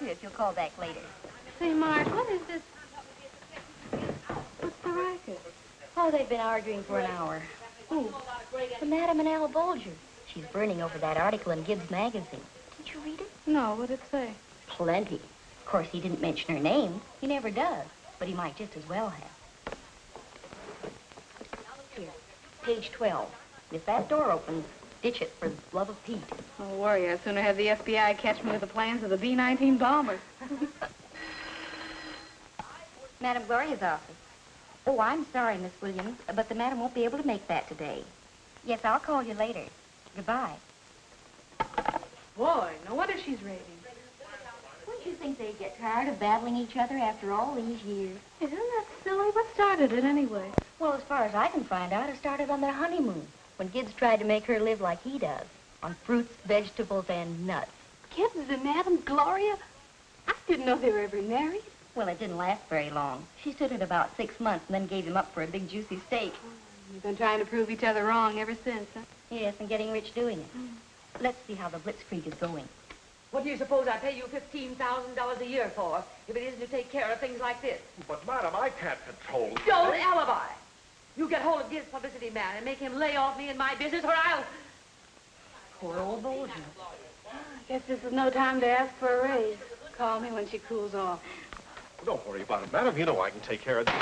If you'll call back later. Say, Mark, what is this? What's the racket? Oh, they've been arguing for an hour. Who? The Madam and Al Bolger. She's burning over that article in Gibbs magazine. Didn't you read it? No, what'd it say? Plenty. Of course, he didn't mention her name. He never does. But he might just as well have. Here, page 12. If that door opens, ditch it for the love of Pete. Don't worry, I'd sooner have the FBI catch me with the plans of the B-19 bomber. Madam Gloria's office. Oh, I'm sorry, Miss Williams, but the madam won't be able to make that today. Yes, I'll call you later. Goodbye. Boy, no wonder she's raving. Wouldn't you think they'd get tired of battling each other after all these years? Isn't that silly? What started it anyway? Well, as far as I can find out, it started on their honeymoon, when Gibbs tried to make her live like he does, on fruits, vegetables, and nuts. Gibbs and Madam Gloria? I didn't know they were ever married. Well, it didn't last very long. She stood it about 6 months and then gave him up for a big, juicy steak. You've been trying to prove each other wrong ever since, huh? Yes, and getting rich doing it. Let's see how the blitzkrieg is going. What do you suppose I pay you $15,000 a year for if it isn't to take care of things like this? But, Madam, I can't control... Don't alibi! You get hold of Gibbs' publicity man and make him lay off me and my business, or I'll... Poor old Bolger. I guess this is no time to ask for a raise. Call me when she cools off. Don't worry about it, Madam. You know I can take care of this.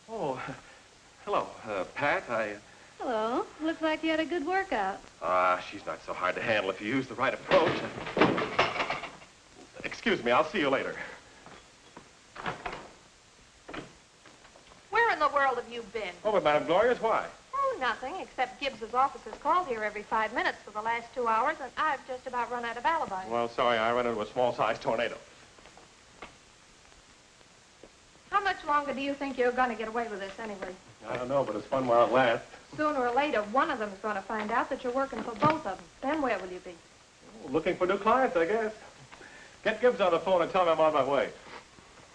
Oh, hello, Pat. Hello. Looks like you had a good workout. She's not so hard to handle if you use the right approach. Excuse me, I'll see you later. Where in the world have you been? Over at Madam Gloria's. Why? Oh, nothing, except Gibbs's office has called here every 5 minutes for the last 2 hours, and I've just about run out of alibis. Well, sorry, I ran into a small-sized tornado. How much longer do you think you're going to get away with this, anyway? I don't know, but it's fun while it lasts. Sooner or later, one of them is going to find out that you're working for both of them. Then where will you be? Looking for new clients, I guess. Get Gibbs on the phone and tell him I'm on my way.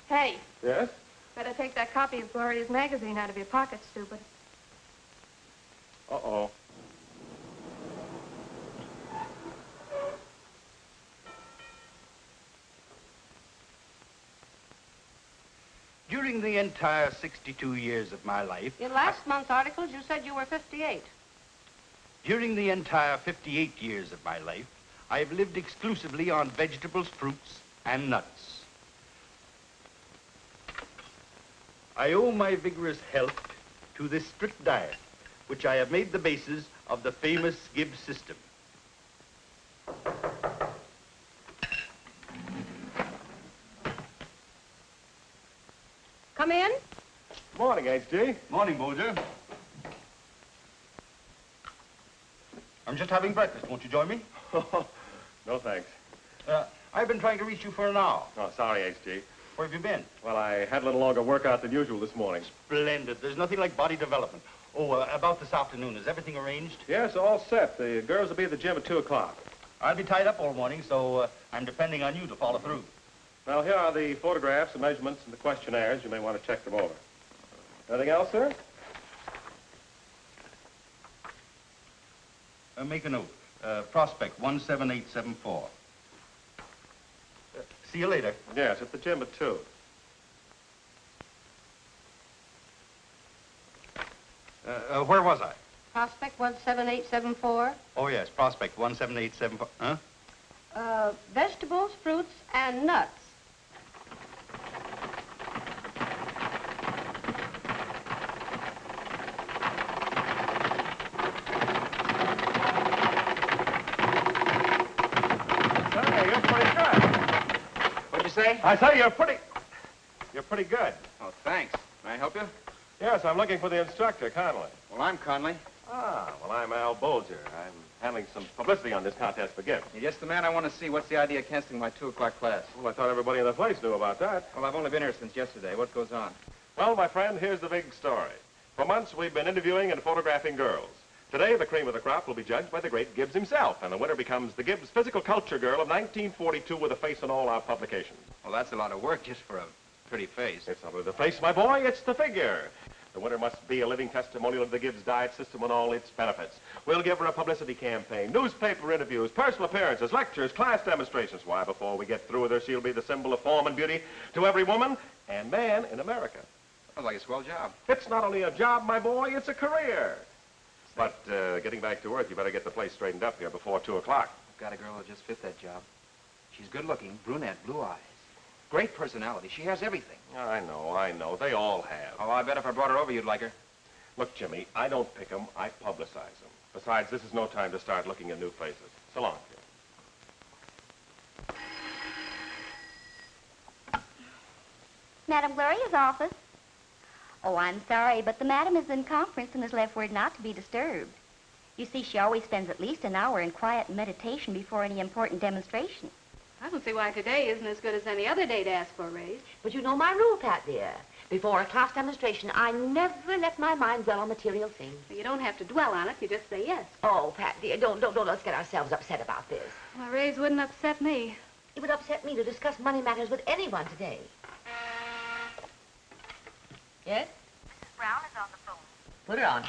Hey. Yes? Better take that copy of Gloria's magazine out of your pocket, stupid. Uh-oh. During the entire 62 years of my life... In last month's articles, you said you were 58. During the entire 58 years of my life, I have lived exclusively on vegetables, fruits, and nuts. I owe my vigorous health to this strict diet, which I have made the basis of the famous Gibbs system. Come in. Morning, H.G. Morning, Bolger. I'm just having breakfast. Won't you join me? No, thanks. I've been trying to reach you for an hour. Oh, sorry, H.G. Where have you been? Well, I had a little longer workout than usual this morning. Splendid. There's nothing like body development. Oh, about this afternoon, is everything arranged? Yes, all set. The girls will be at the gym at 2 o'clock. I'll be tied up all morning, so I'm depending on you to follow through. Well, here are the photographs, the measurements, and the questionnaires. You may want to check them over. Anything else, sir? Make a note. Prospect 17874. See you later. Yes, at the gym at 2. Where was I? Prospect 17874. Oh, yes, Prospect 17874. Huh? Vegetables, fruits, and nuts. say? I say you're pretty good. Oh, thanks. May I help you? Yes, I'm looking for the instructor, Conley. Well, I'm Conley. Ah, well, I'm Al Bolger. I'm handling some publicity on this contest for Gibbs. You're just the man I want to see. What's the idea of canceling my 2 o'clock class? Well, I thought everybody in the place knew about that. Well, I've only been here since yesterday. What goes on? Well, my friend, here's the big story. For months, we've been interviewing and photographing girls. Today, the cream of the crop will be judged by the great Gibbs himself, and the winner becomes the Gibbs Physical Culture Girl of 1942 with a face in all our publications. Well, that's a lot of work just for a pretty face. It's not only the face, my boy, it's the figure. The winner must be a living testimonial of the Gibbs diet system and all its benefits. We'll give her a publicity campaign, newspaper interviews, personal appearances, lectures, class demonstrations. Why, before we get through with her, she'll be the symbol of form and beauty to every woman and man in America. Sounds like a swell job. It's not only a job, my boy, it's a career. But getting back to work, you better get the place straightened up here before 2 o'clock. I've got a girl who just fit that job. She's good-looking, brunette, blue eyes. Great personality. She has everything. I know. They all have. Oh, I bet if I brought her over, you'd like her. Look, Jimmy, I don't pick them, I publicize them. Besides, this is no time to start looking at new faces. So long, kid. Madam Gloria's office. Oh, I'm sorry, but the madam is in conference and has left word not to be disturbed. You see, she always spends at least an hour in quiet meditation before any important demonstration. I don't see why today isn't as good as any other day to ask for a raise. But you know my rule, Pat, dear. Before a class demonstration, I never let my mind dwell on material things. Well, you don't have to dwell on it. You just say yes. Oh, Pat, dear, don't let's get ourselves upset about this. Well, a raise wouldn't upset me. It would upset me to discuss money matters with anyone today. Yes? Mrs. Brown is on the phone. Put her on.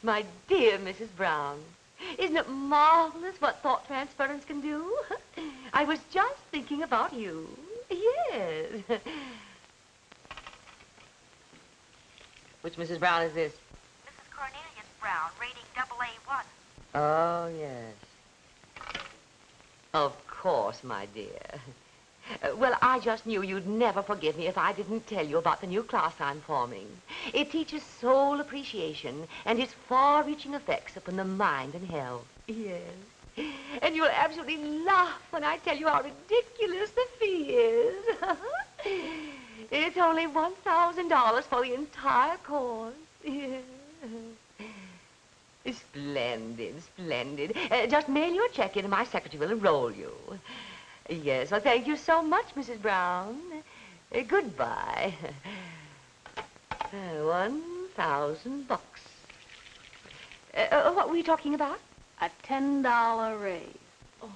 My dear Mrs. Brown, isn't it marvelous what thought transference can do? I was just thinking about you. Yes. Which Mrs. Brown is this? Mrs. Cornelius Brown, rating AA1. Oh, yes. Of course, my dear. Well, I just knew you'd never forgive me if I didn't tell you about the new class I'm forming. It teaches soul appreciation and its far-reaching effects upon the mind and health. Yes. And you'll absolutely laugh when I tell you how ridiculous the fee is. It's only $1,000 for the entire course. Yes. Splendid, splendid. Just mail your check in and my secretary will enroll you. Yes, well, thank you so much, Mrs. Brown. Goodbye. 1,000 bucks. What were we talking about? A $10 raise. Oh,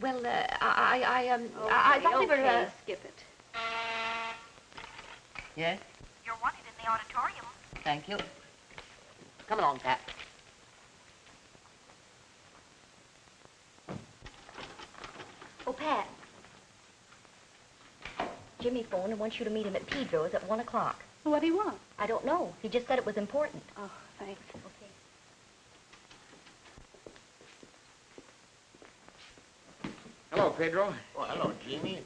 well, I thought we were, Okay, skip it. Yes? You're wanted in the auditorium. Thank you. Come along, Pat. Oh, Pat. Jimmy phoned and wants you to meet him at Pedro's at 1 o'clock. What do you want? I don't know. He just said it was important. Oh, thanks. Okay. Hello, Pedro. Well, hello, Jimmy.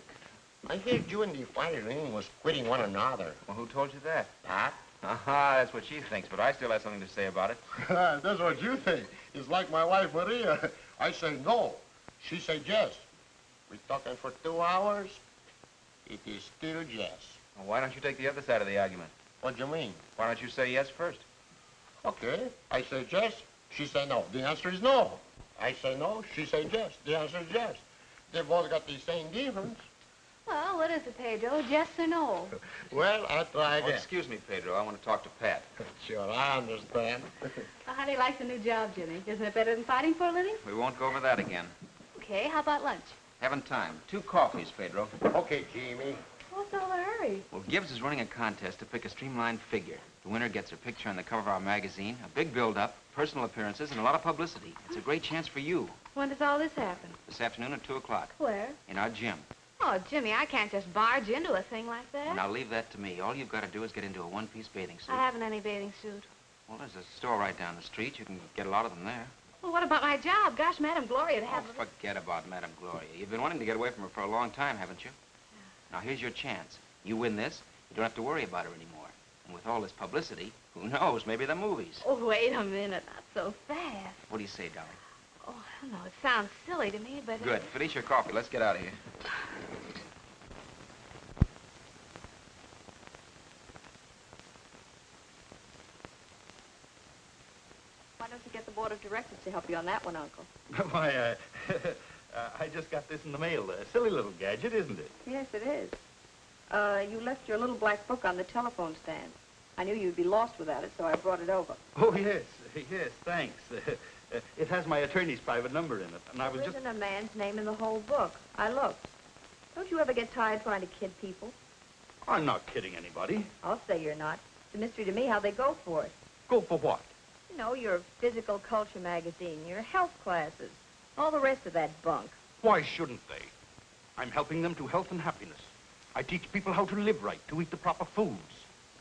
I heard you and the firing was quitting one another. Well, who told you that? Pat? Aha, that's what she thinks, but I still have something to say about it. That's what you think. It's like my wife, Maria. I say no. She say yes. We're talking for 2 hours. It is still yes. Well, why don't you take the other side of the argument? What do you mean? Why don't you say yes first? Okay. I say yes. She say no. The answer is no. I say no. She say yes. The answer is yes. They both got the same difference. Well, what is it, Pedro? Yes or no? Well, I try Oh, again. excuse me, Pedro. I want to talk to Pat. Sure, I understand. Well, how do you like the new job, Jimmy? Isn't it better than fighting for a living? We won't go over that again. Okay, how about lunch? Haven't time. 2 coffees, Pedro. Okay, Jimmy. What's all the hurry? Well, Gibbs is running a contest to pick a streamlined figure. The winner gets her picture on the cover of our magazine, a big build-up, personal appearances, and a lot of publicity. It's a great chance for you. When does all this happen? This afternoon at 2 o'clock Where? in our gym. Oh, Jimmy, I can't just barge into a thing like that. Now, leave that to me. All you've got to do is get into a one-piece bathing suit. I haven't any bathing suit. Well, there's a store right down the street. You can get a lot of them there. Well, what about my job? Gosh, Madam Gloria'd have... Oh, forget about Madame Gloria. You've been wanting to get away from her for a long time, haven't you? Yeah. Now, here's your chance. You win this, you don't have to worry about her anymore. And with all this publicity, who knows, maybe the movies. Oh, wait a minute. Not so fast. What do you say, darling? Oh, no, it sounds silly to me, but... Good. Finish your coffee. Let's get out of here. Why don't you get the board of directors to help you on that one, Uncle? Why, I just got this in the mail. A silly little gadget, isn't it? Yes, it is. You left your little black book on the telephone stand. I knew you'd be lost without it, so I brought it over. Oh, yes, thanks. It has my attorney's private number in it, and I was There just... isn't a man's name in the whole book. I looked. Don't you ever get tired trying to kid people? I'm not kidding anybody. I'll say you're not. It's a mystery to me how they go for it. Go for what? You know, your physical culture magazine, your health classes, all the rest of that bunk. Why shouldn't they? I'm helping them to health and happiness. I teach people how to live right, to eat the proper foods.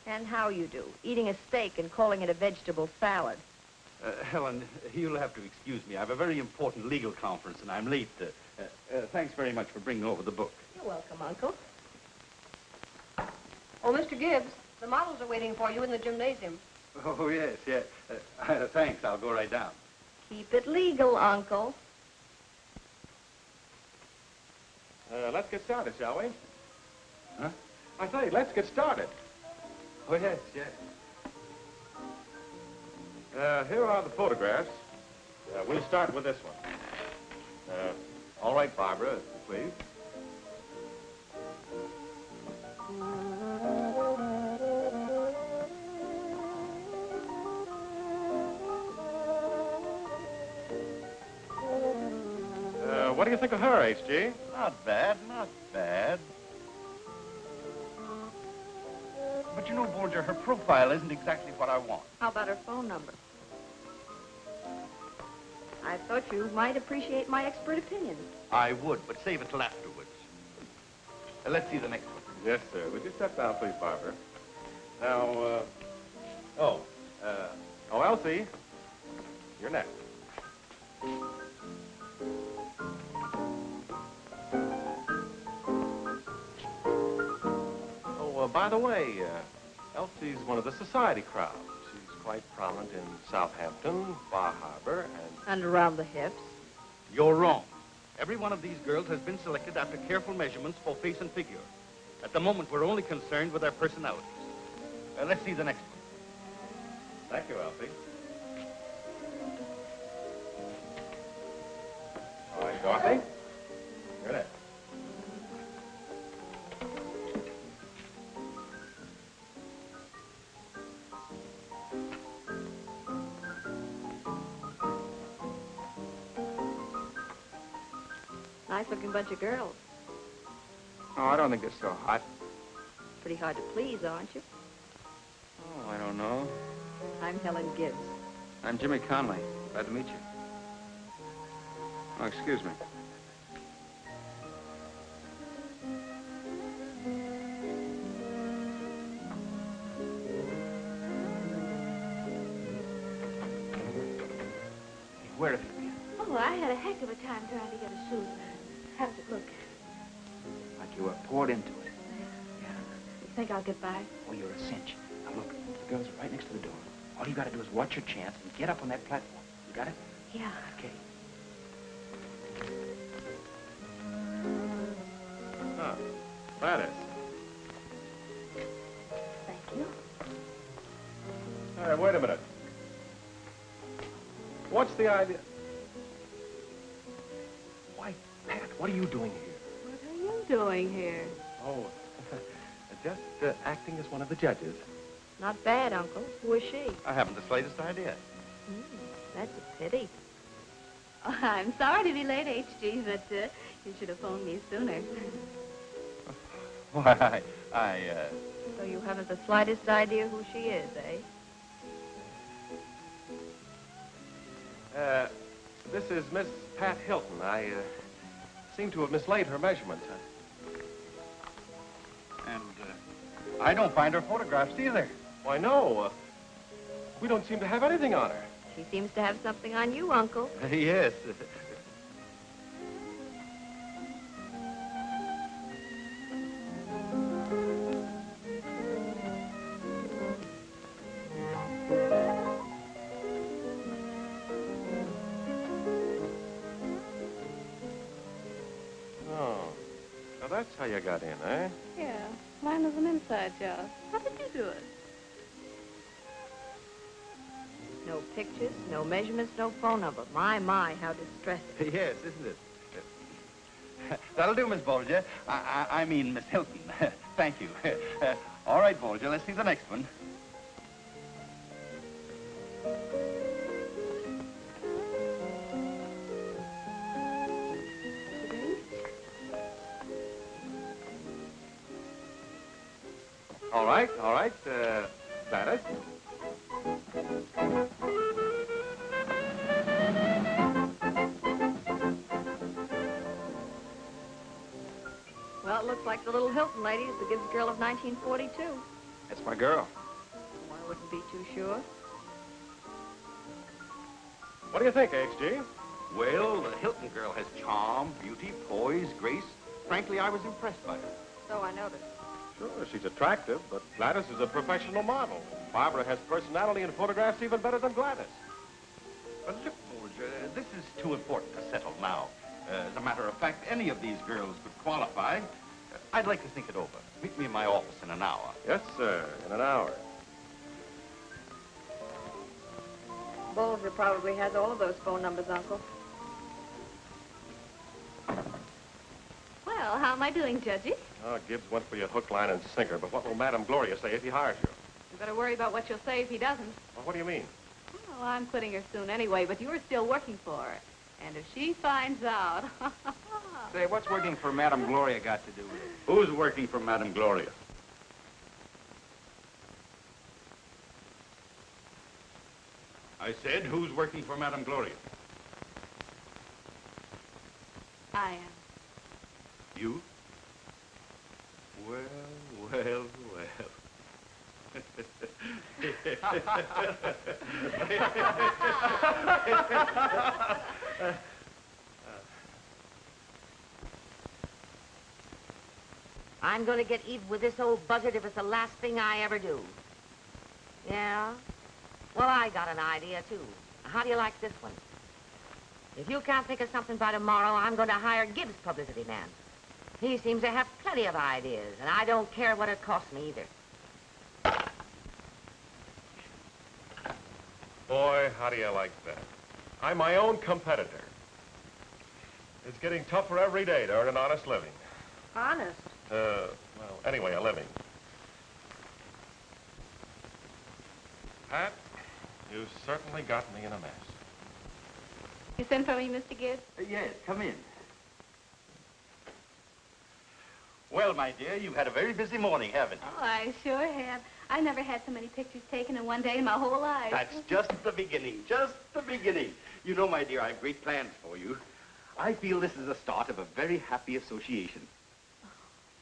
And how you do, eating a steak and calling it a vegetable salad. Helen, you'll have to excuse me. I have a very important legal conference, and I'm late. Thanks very much for bringing over the book. You're welcome, Uncle. Oh, Mr. Gibbs, the models are waiting for you in the gymnasium. Oh, yes. Thanks. I'll go right down. Keep it legal, Uncle. Let's get started, shall we? Huh? I say, let's get started. Oh, yes. Here are the photographs. We'll start with this one. All right, Barbara, please. What do you think of her, H.G.? Not bad. But you know, Bolger, her profile isn't exactly what I want. How about her phone number? I thought you might appreciate my expert opinion. I would, but save it till afterwards. Let's see the next one. Yes, sir. Would you step down, please, Barbara? Now, Elsie, you're next. By the way, Elsie's one of the society crowd. She's quite prominent in Southampton, Bar Harbor, And around the hips. You're wrong. Every one of these girls has been selected after careful measurements for face and figure. At the moment, we're only concerned with their personalities. Let's see the next one. Thank you, Elsie. All right, Dorothy. You're next. Nice-looking bunch of girls. Oh, I don't think it's so hot. Pretty hard to please, aren't you? Oh, I don't know. I'm Helen Gibbs. I'm Jimmy Conley. Glad to meet you. Oh, excuse me. Where have you been? Oh, I had a heck of a time trying to get a suit. How does it look? Like you were poured into it. Yeah. You think I'll get by? Oh, you're a cinch. Now, look, the girls are right next to the door. All you gotta do is watch your chance and get up on that platform. You got it? Yeah. Okay. Ah, Gladys. Thank you. All right, wait a minute. What's the idea? Why, Pat, what are you doing here? What are you doing here? Oh, just acting as one of the judges. Not bad, Uncle. Who is she? I haven't the slightest idea. That's a pity. Oh, I'm sorry to be late, H.G., but you should have phoned me sooner. Why, So you haven't the slightest idea who she is, eh? This is Miss Pat Hilton. I seem to have mislaid her measurements. And I don't find her photographs either. Why, no. We don't seem to have anything on her. She seems to have something on you, Uncle. Yes. that's how you got in, eh? Yeah, mine was an inside job. How did you do it? No pictures, no measurements, no phone number. My, how distressing. Yes, isn't it? That'll do, Miss Bolger. I mean, Miss Hilton. Thank you. All right, Bolger, let's see the next one. All right. That it? Well, it looks like the little Hilton lady is the Gibbs girl of 1942. That's my girl. Oh, I wouldn't be too sure. What do you think, HG? Well, the Hilton girl has charm, beauty, poise, grace. Frankly, I was impressed by her. So I noticed. Sure, she's attractive, but Gladys is a professional model. Barbara has personality in photographs even better than Gladys. But look, Bolger, this is too important to settle now. As a matter of fact, any of these girls could qualify. I'd like to think it over. Meet me in my office in an hour. Yes, sir, in an hour. Bolger probably has all of those phone numbers, Uncle. Well, how am I doing, Judgy? Oh, Gibbs went for your hook, line, and sinker, but what will Madame Gloria say if he hires you? You better worry about what she'll say if he doesn't. Well, what do you mean? Well, I'm quitting her soon anyway, but you're still working for her. And if she finds out... Say, what's working for Madame Gloria got to do with it? Who's working for Madame Gloria? I said, who's working for Madame Gloria? I am. You? Well. I'm going to get even with this old buzzard if it's the last thing I ever do. Yeah? Well, I got an idea, too. How do you like this one? If you can't think of something by tomorrow, I'm going to hire Gibbs' publicity man. He seems to have plenty of ideas, and I don't care what it costs me either. Boy, how do you like that? I'm my own competitor. It's getting tougher every day to earn an honest living. Honest? Well, anyway, a living. Pat, you certainly got me in a mess. You sent for me, Mr. Gibbs? Yes, come in. Well, my dear, you've had a very busy morning, haven't you? Oh, I sure have. I never had so many pictures taken in one day in my whole life. That's just the beginning, just the beginning. You know, my dear, I have great plans for you. I feel this is the start of a very happy association.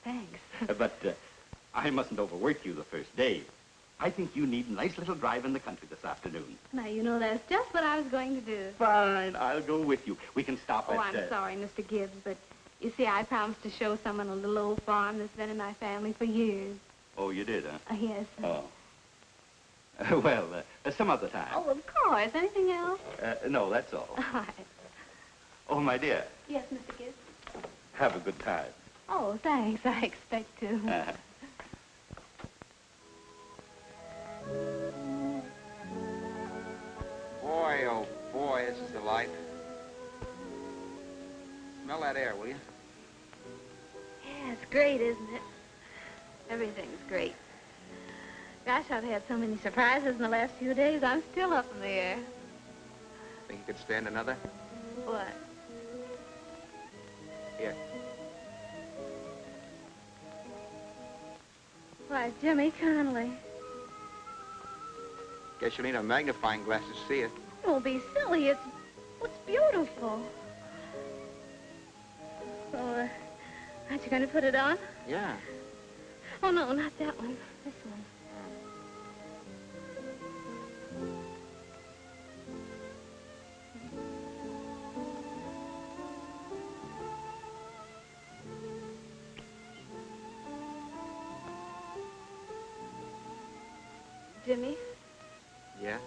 Thanks. But I mustn't overwork you the first day. I think you need a nice little drive in the country this afternoon. Now, you know, that's just what I was going to do. Fine, I'll go with you. We can stop Oh, at... I'm sorry, Mr. Gibbs, but you see, I promised to show someone a little old farm that's been in my family for years. Oh, you did, huh? Yes. Oh. Well, some other time. Oh, of course. Anything else? No, that's all. All right. Oh, my dear, Yes, Mr. Gibbs. have a good time. Oh, thanks. I expect to. Boy, oh boy, this is the life. Smell that air, will you? Yeah, it's great, isn't it? Everything's great. Gosh, I've had so many surprises in the last few days. I'm still up in the air. Think you could stand another? What? Here. Why, Jimmy Connolly. Guess you'll need a magnifying glass to see it. Don't be silly. It's beautiful. Oh, aren't you going to put it on? Yeah. Oh, no, not that one. This one. Jimmy, Yeah?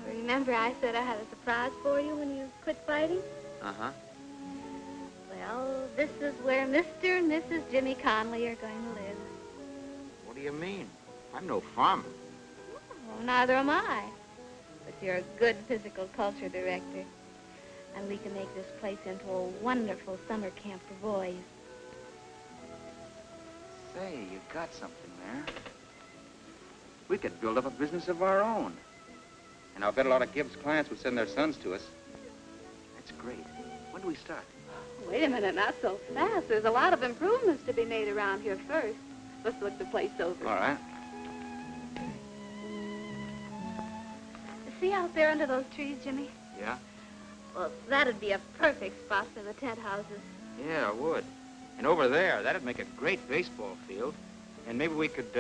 remember I said I had a surprise for you when you quit fighting? Uh-huh. Well, this is where Mr. and Mrs. Jimmy Conley are going to live. What do you mean? I'm no farmer. Oh, neither am I. But you're a good physical culture director. And we can make this place into a wonderful summer camp for boys. Say, you got something there. We could build up a business of our own. And I'll bet a lot of Gibbs clients would send their sons to us. That's great. When do we start? Wait a minute, not so fast. There's a lot of improvements to be made around here first. Let's look the place over. All right. See out there under those trees, Jimmy? Yeah? Well, that'd be a perfect spot for the tent houses. Yeah, it would. And over there, that'd make a great baseball field. And maybe we could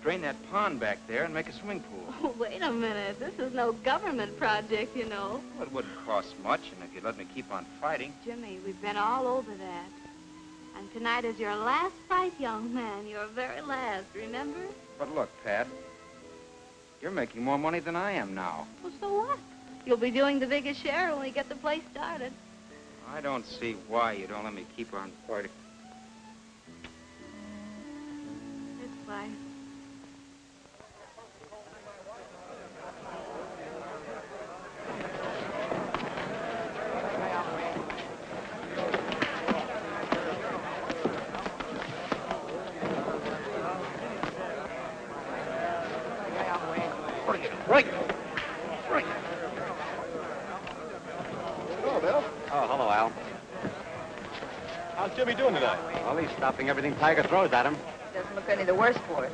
drain that pond back there and make a swimming pool. Oh, wait a minute. This is no government project, you know. Well, it wouldn't cost much, and if you'd let me keep on fighting. Jimmy, we've been all over that. And tonight is your last fight, young man. Your very last, remember? But look, Pat, you're making more money than I am now. Well, so what? You'll be doing the biggest share when we get the place started. I don't see why you don't let me keep on fighting. That's why. Break! Hello, Bill. Oh, hello, Al. How's Jimmy doing tonight? Well, he's stopping everything Tiger throws at him. Doesn't look any the worse for it.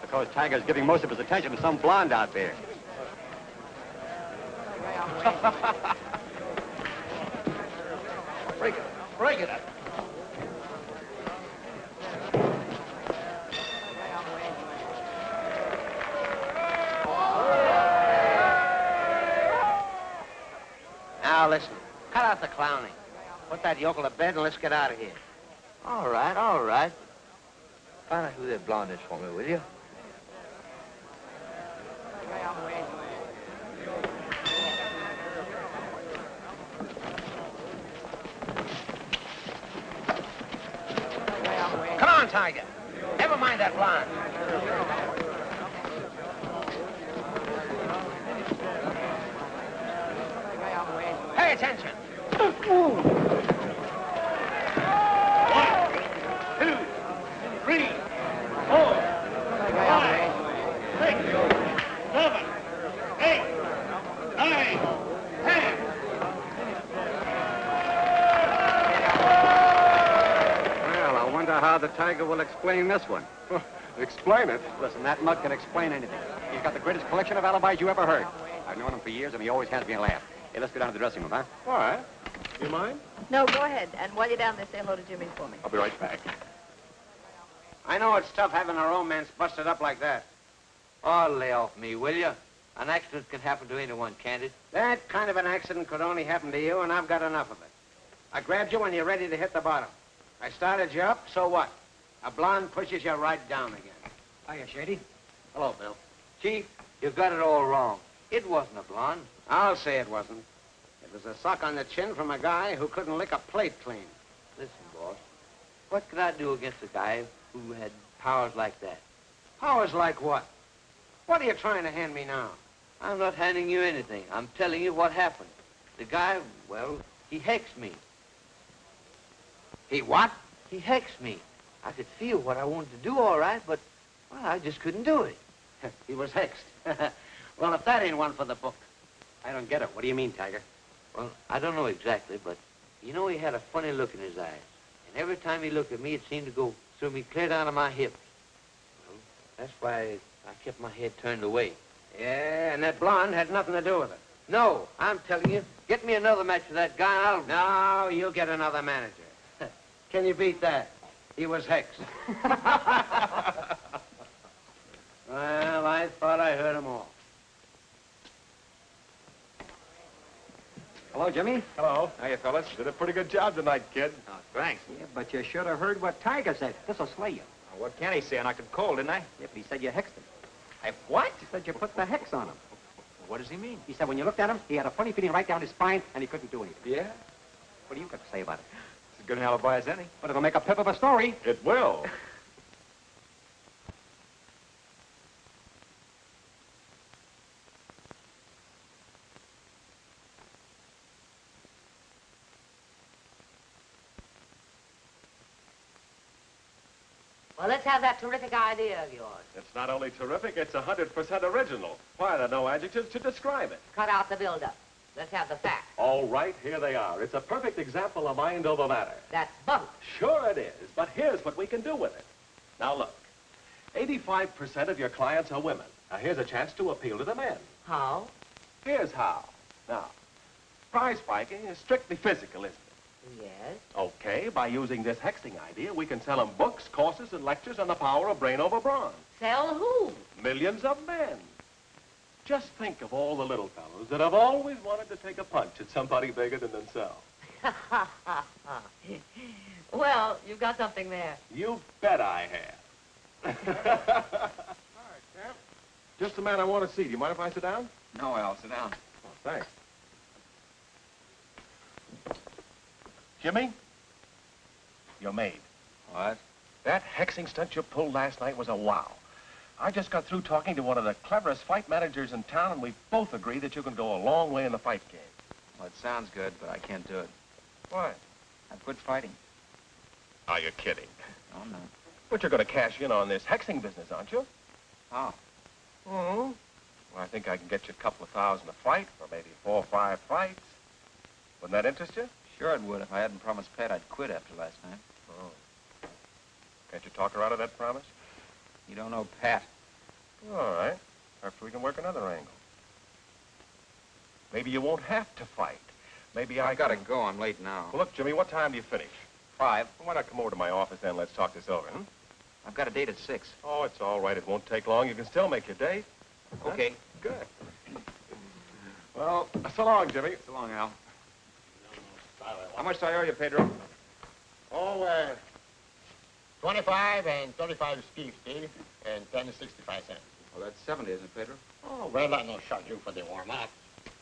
Because Tiger's giving most of his attention to some blonde out there. Break it! Break it! Now, listen. Cut out the clowning. Put that yokel to bed and let's get out of here. All right, all right. Find out who that blonde is for me, will you? Come on, Tiger. Never mind that blonde. Pay attention. 1, 2, 3, 4, 5, 6, 7, 8, 9, 10. Well, I wonder how the Tiger will explain this one. Explain it. Listen, that mug can explain anything. He's got the greatest collection of alibis you ever heard. I've known him for years, and he always has me laugh. Hey, let's go down to the dressing room, huh? All right. You mind? No, go ahead. And while you're down there, say hello to Jimmy for me. I'll be right back. I know it's tough having a romance busted up like that. Oh, lay off me, will you? An accident can happen to anyone, can't it? That kind of an accident could only happen to you, and I've got enough of it. I grabbed you when you're ready to hit the bottom. I started you up, so what? A blonde pushes you right down again. Hiya, Shady. Hello, Bill. Chief, you've got it all wrong. It wasn't a blonde. I'll say it wasn't. It was a sock on the chin from a guy who couldn't lick a plate clean. Listen, boss, what could I do against a guy who had powers like that? Powers like what? What are you trying to hand me now? I'm not handing you anything. I'm telling you what happened. The guy, well, he hexed me. He what? He hexed me. I could feel what I wanted to do all right, but, well, I just couldn't do it. He was hexed. Well, if that ain't one for the book. I don't get it. What do you mean, Tiger? Well, I don't know exactly, but you know he had a funny look in his eyes. And every time he looked at me, it seemed to go through me clear down to my hips. Well, that's why I kept my head turned away. Yeah, and that blonde had nothing to do with it. No, I'm telling you, get me another match with that guy and I'll... No, you'll get another manager. Can you beat that? He was hexed. Well, I thought I heard them all. Hello, Jimmy. Hello. Hiya, fellas. Did a pretty good job tonight, kid. Oh, thanks. Yeah, but you should have heard what Tiger said. This'll slay you. Well, what can he say? I knocked it cold, didn't I? Yeah, but he said you hexed him. I what? He said you put the hex on him. What does he mean? He said when you looked at him, he had a funny feeling right down his spine, and he couldn't do anything. Yeah? What do you got to say about it? Good an alibi as any, but it'll make a pip of a story. It will. Well, let's have that terrific idea of yours. It's not only terrific, it's 100% original. Why, there are no adjectives to describe it. Cut out the build-up. Let's have the facts. All right, here they are. It's a perfect example of mind over matter. That's bunk. Sure it is, but here's what we can do with it. Now look, 85% of your clients are women. Now here's a chance to appeal to the men. How? Here's how. Now, prize fighting is strictly physical, isn't it? Yes. Okay, by using this hexing idea, we can sell them books, courses, and lectures on the power of brain over brawn. Sell who? Millions of men. Just think of all the little fellows that have always wanted to take a punch at somebody bigger than themselves. Well, you've got something there. You bet I have. All right, Sam. Just the man I want to see. Do you mind if I sit down? No, Al, sit down. Oh, thanks. Jimmy, you're made. What? That hexing stunt you pulled last night was a wow. I just got through talking to one of the cleverest fight managers in town, and we both agree that you can go a long way in the fight game. Well, it sounds good, but I can't do it. Why? I've quit fighting. Are you kidding? No, I'm not. But you're going to cash in on this hexing business, aren't you? How? Mm-hmm. Well, I think I can get you a couple of thousand a fight, or maybe 4 or 5 fights. Wouldn't that interest you? Sure it would if I hadn't promised Pat I'd quit after last night. Oh. Can't you talk her out of that promise? You don't know Pat. All right. Perhaps we can work another angle. Maybe you won't have to fight. Maybe I've got to go. I'm late now. Well, look, Jimmy, what time do you finish? 5. Well, why not come over to my office then? Let's talk this over, huh? I've got a date at 6. Oh, it's all right. It won't take long. You can still make your date. Okay. Good. Well, so long, Jimmy. So long, Al. How much do I owe you, Pedro? Oh, 25 and 35 is 50, and 10 is 65 cents. Well, that's 70, isn't it, Pedro? Oh, well, I no charge you for the warm-up.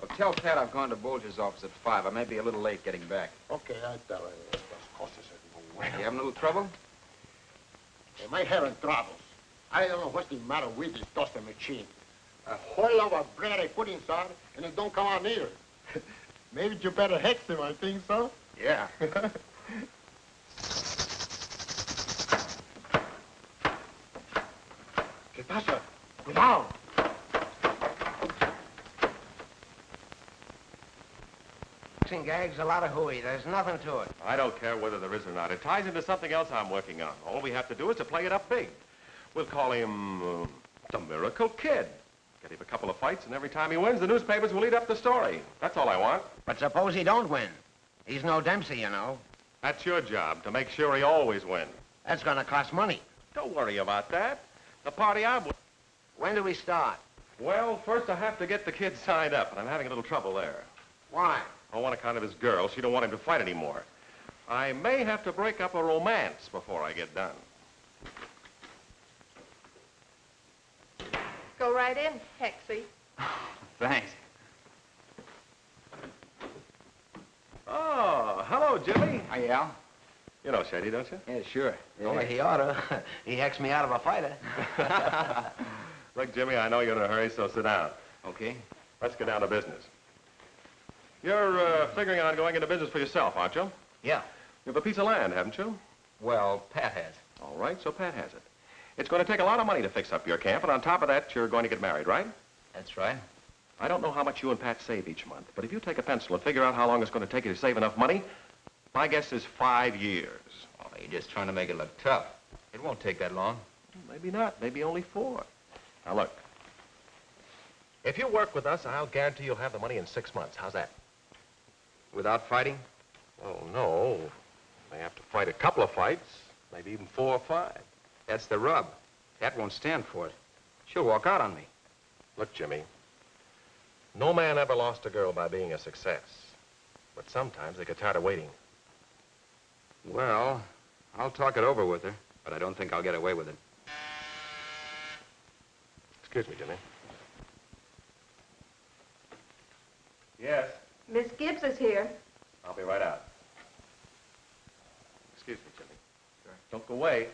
Well, tell Pat I've gone to Bulger's office at 5. I may be a little late getting back. Okay, I tell her. Those costs are well. You having a little trouble? Am I having troubles? I don't know what's the matter with this toaster machine. A whole lot of bread I put inside, and it don't come out neither. Maybe you better hex him, I think so. Yeah. ¿Qué pasa? Cuidado. Hexing gag's a lot of hooey. There's nothing to it. I don't care whether there is or not. It ties into something else I'm working on. All we have to do is to play it up big. We'll call him the Miracle Kid. Get him a couple of fights, and every time he wins, the newspapers will eat up the story. That's all I want. But suppose he don't win. He's no Dempsey, you know. That's your job, to make sure he always wins. That's gonna cost money. Don't worry about that. The party I'm with. When do we start? Well, first I have to get the kid signed up, and I'm having a little trouble there. Why? I want account of his girl. She don't want him to fight anymore. I may have to break up a romance before I get done. Go right in, Hexy. Thanks. Oh, hello, Jimmy. Hi, Al. You know Shady, don't you? Yeah, sure. Yeah, he oughta. He hexed me out of a fighter. Look, Jimmy, I know you're in a hurry, so sit down. Okay. Let's get down to business. You're figuring on going into business for yourself, aren't you? Yeah. You have a piece of land, haven't you? Well, Pat has. All right, so Pat has it. It's going to take a lot of money to fix up your camp, and on top of that, you're going to get married, right? That's right. I don't know how much you and Pat save each month, but if you take a pencil and figure out how long it's going to take you to save enough money, my guess is 5 years. Oh, you're just trying to make it look tough. It won't take that long. Maybe not. Maybe only 4. Now, look. If you work with us, I'll guarantee you'll have the money in 6 months. How's that? Without fighting? Oh, no. May have to fight a couple of fights, maybe even 4 or 5. That's the rub. Pat won't stand for it. She'll walk out on me. Look, Jimmy, no man ever lost a girl by being a success. But sometimes they get tired of waiting. Well, I'll talk it over with her, but I don't think I'll get away with it. Excuse me, Jimmy. Yes? Miss Gibbs is here. I'll be right out. Excuse me, Jimmy. Sure. Don't go away.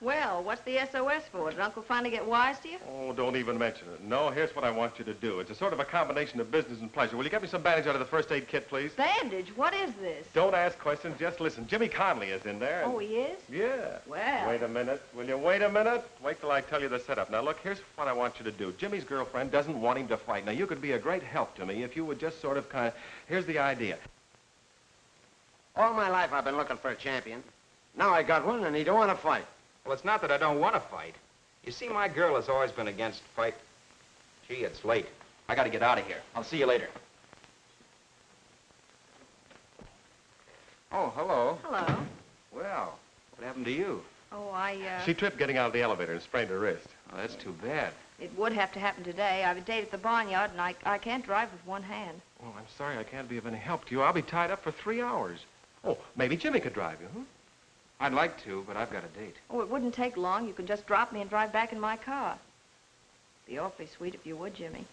Well, what's the SOS for? Did Uncle finally get wise to you? Oh, don't even mention it. No, here's what I want you to do. It's a sort of a combination of business and pleasure. Will you get me some bandage out of the first aid kit, please? Bandage? What is this? Don't ask questions, just listen. Jimmy Conley is in there. Oh, he is? Yeah. Well. Wait a minute. Will you wait a minute? Wait till I tell you the setup. Now, look, here's what I want you to do. Jimmy's girlfriend doesn't want him to fight. Now, you could be a great help to me if you would just sort of kind of... Here's the idea. All my life I've been looking for a champion. Now I got one, and he don't want to fight. Well, it's not that I don't want to fight. You see, my girl has always been against fight. Gee, it's late. I got to get out of here. I'll see you later. Oh, hello. Hello. Well, what happened to you? Oh, She tripped getting out of the elevator and sprained her wrist. Oh, that's too bad. It would have to happen today. I have a date at the Barnyard, and I can't drive with one hand. Oh, I'm sorry I can't be of any help to you. I'll be tied up for 3 hours. Oh, maybe Jimmy could drive you, huh? I'd like to, but I've got a date. Oh, it wouldn't take long. You could just drop me and drive back in my car. Be awfully sweet if you would, Jimmy.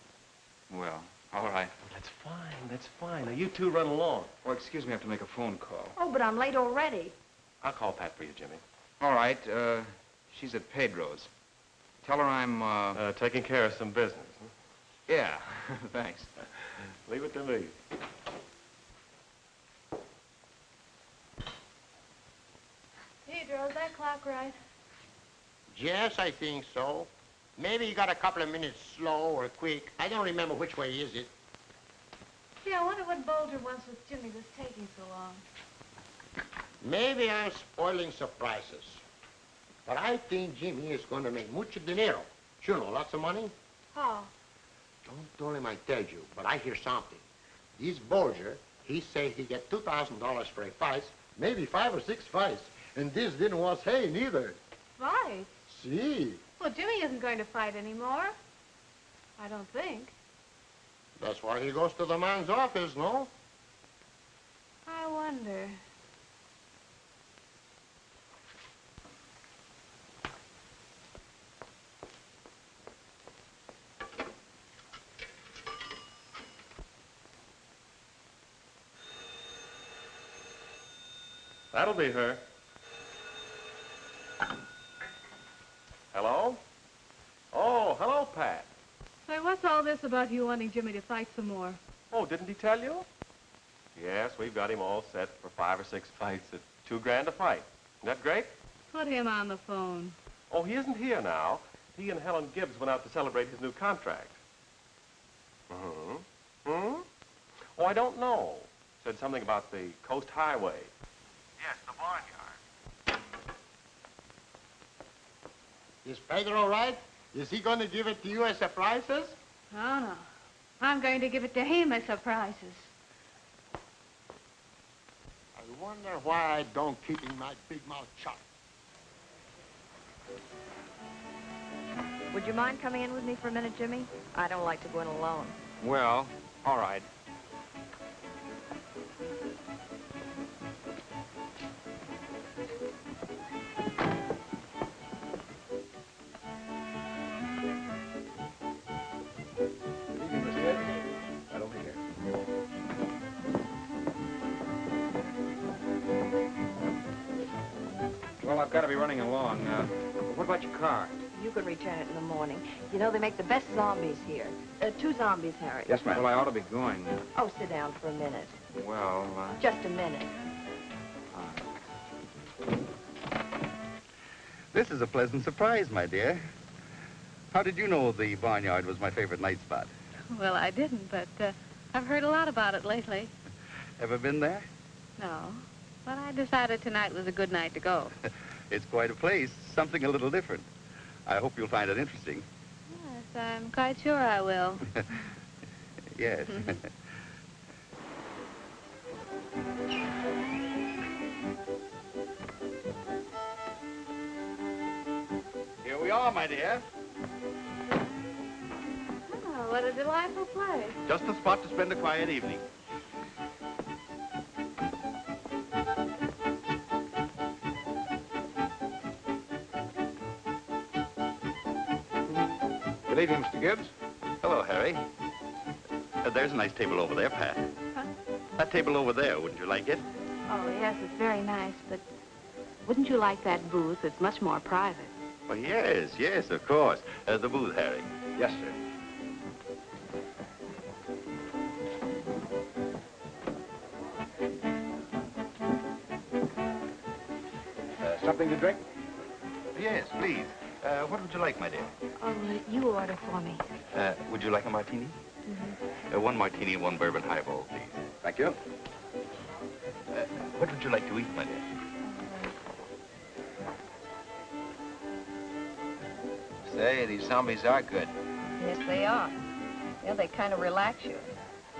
Well, all right. That's fine. That's fine. Now, you two run along. Oh, excuse me, I have to make a phone call. Oh, but I'm late already. I'll call Pat for you, Jimmy. All right, she's at Pedro's. Tell her I'm, taking care of some business. Huh? Yeah, thanks. Leave it to me. Pedro, is that clock right? Yes, I think so. Maybe you got a couple of minutes slow or quick. I don't remember which way is it. Gee, I wonder what Bulger wants with Jimmy that's taking so long. Maybe I'm spoiling surprises. But I think Jimmy is going to make mucho dinero. You know, lots of money. How? Don't tell him I tell you, but I hear something. This Bulger, he say he get $2,000 for a fight, maybe 5 or 6 fights. And this didn't was hay neither. Fight? See? Well, Jimmy isn't going to fight anymore. I don't think. That's why he goes to the man's office, no? I wonder. That'll be her. Hello? Oh, hello, Pat. Say, what's all this about you wanting Jimmy to fight some more? Oh, didn't he tell you? Yes, we've got him all set for 5 or 6 fights at $2,000 a fight. Isn't that great? Put him on the phone. Oh, he isn't here now. He and Helen Gibbs went out to celebrate his new contract. Oh, I don't know. Said something about the Coast Highway. Yes, the Barnyard. Is Pedro all right? Is he going to give it to you as surprises? Oh, no. I'm going to give it to him as surprises. I wonder why I don't keep in my big mouth shut. Would you mind coming in with me for a minute, Jimmy? I don't like to go in alone. Well, all right. Well, I've got to be running along. What about your car? You can return it in the morning. You know, they make the best zombies here. 2 zombies, Harry. Yes, ma'am. Well, I ought to be going. Oh, sit down for a minute. Well, Just a minute. This is a pleasant surprise, my dear. How did you know the Barnyard was my favorite night spot? Well, I didn't, but I've heard a lot about it lately. Ever been there? No. But I decided tonight was a good night to go. It's quite a place, something a little different. I hope you'll find it interesting. Yes, I'm quite sure I will. Yes. Here we are, my dear. Oh, what a delightful place. Just the spot to spend a quiet evening. Good evening, Mr. Gibbs. Hello, Harry. There's a nice table over there, Pat. Huh? That table over there, wouldn't you like it? Oh, yes, it's very nice, but wouldn't you like that booth? It's much more private. Oh, yes, of course. The booth, Harry. Yes, sir. Something to drink? Yes, please. What would you like, my dear? Oh, you order for me. Would you like a martini? Mm-hmm. One martini and one bourbon highball, please. Thank you. What would you like to eat, my dear? Say, these zombies are good. Yes, they are. Yeah, they kind of relax you.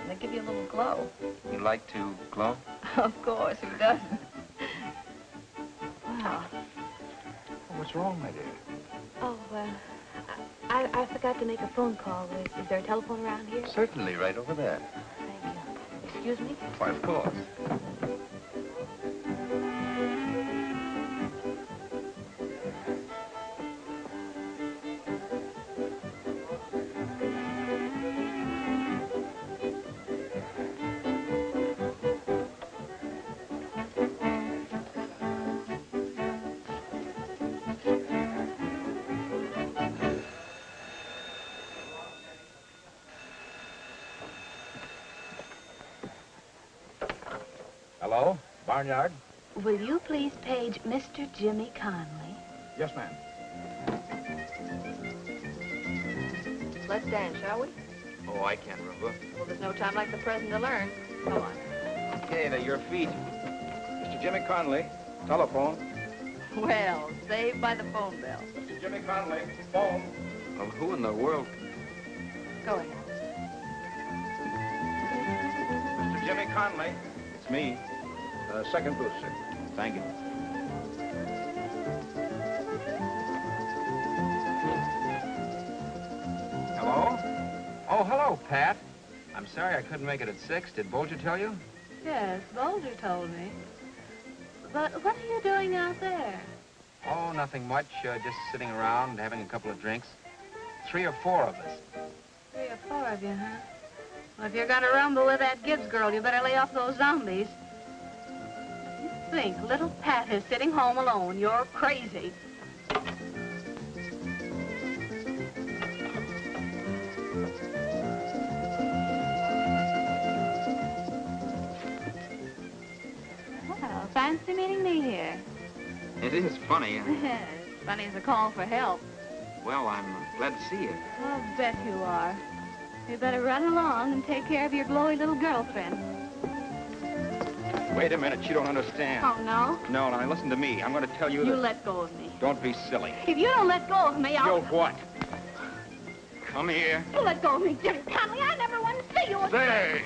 And they give you a little glow. You like to glow? Of course, who doesn't? Wow. What's wrong, my dear? Oh, I forgot to make a phone call. Is there a telephone around here? Certainly, right over there. Thank you. Excuse me? Why, of course. Hello? Barnyard? Will you please page Mr. Jimmy Conley? Yes, ma'am. Let's dance, shall we? Oh, I can't remember. Well, there's no time like the present to learn. Come on. Okay, to your feet. Mr. Jimmy Conley, telephone. Well, saved by the phone bell. Mr. Jimmy Conley, phone. Well, who in the world? Go ahead. Mr. Jimmy Conley. It's me. Second booth, sir. Thank you. Hello? Oh, hello, Pat. I'm sorry I couldn't make it at 6. Did Bolger tell you? Yes, Bolger told me. But what are you doing out there? Oh, nothing much. Just sitting around, having a couple of drinks. 3 or 4 of us. 3 or 4 of you, huh? Well, if you're gonna rumble with that Gibbs girl, you better lay off those zombies. You think little Pat is sitting home alone. You're crazy. Well, fancy meeting me here. It is funny. Yes, funny as a call for help. Well, I'm glad to see you. I'll bet you are. You better run along and take care of your glowy little girlfriend. Wait a minute. You don't understand. Oh, no? No, now, listen to me. I'm going to tell you You that... let go of me. Don't be silly. If you don't let go of me, I'll... You'll what? Come here. You let go of me, Jimmy Conley. I never want to see you again. Say!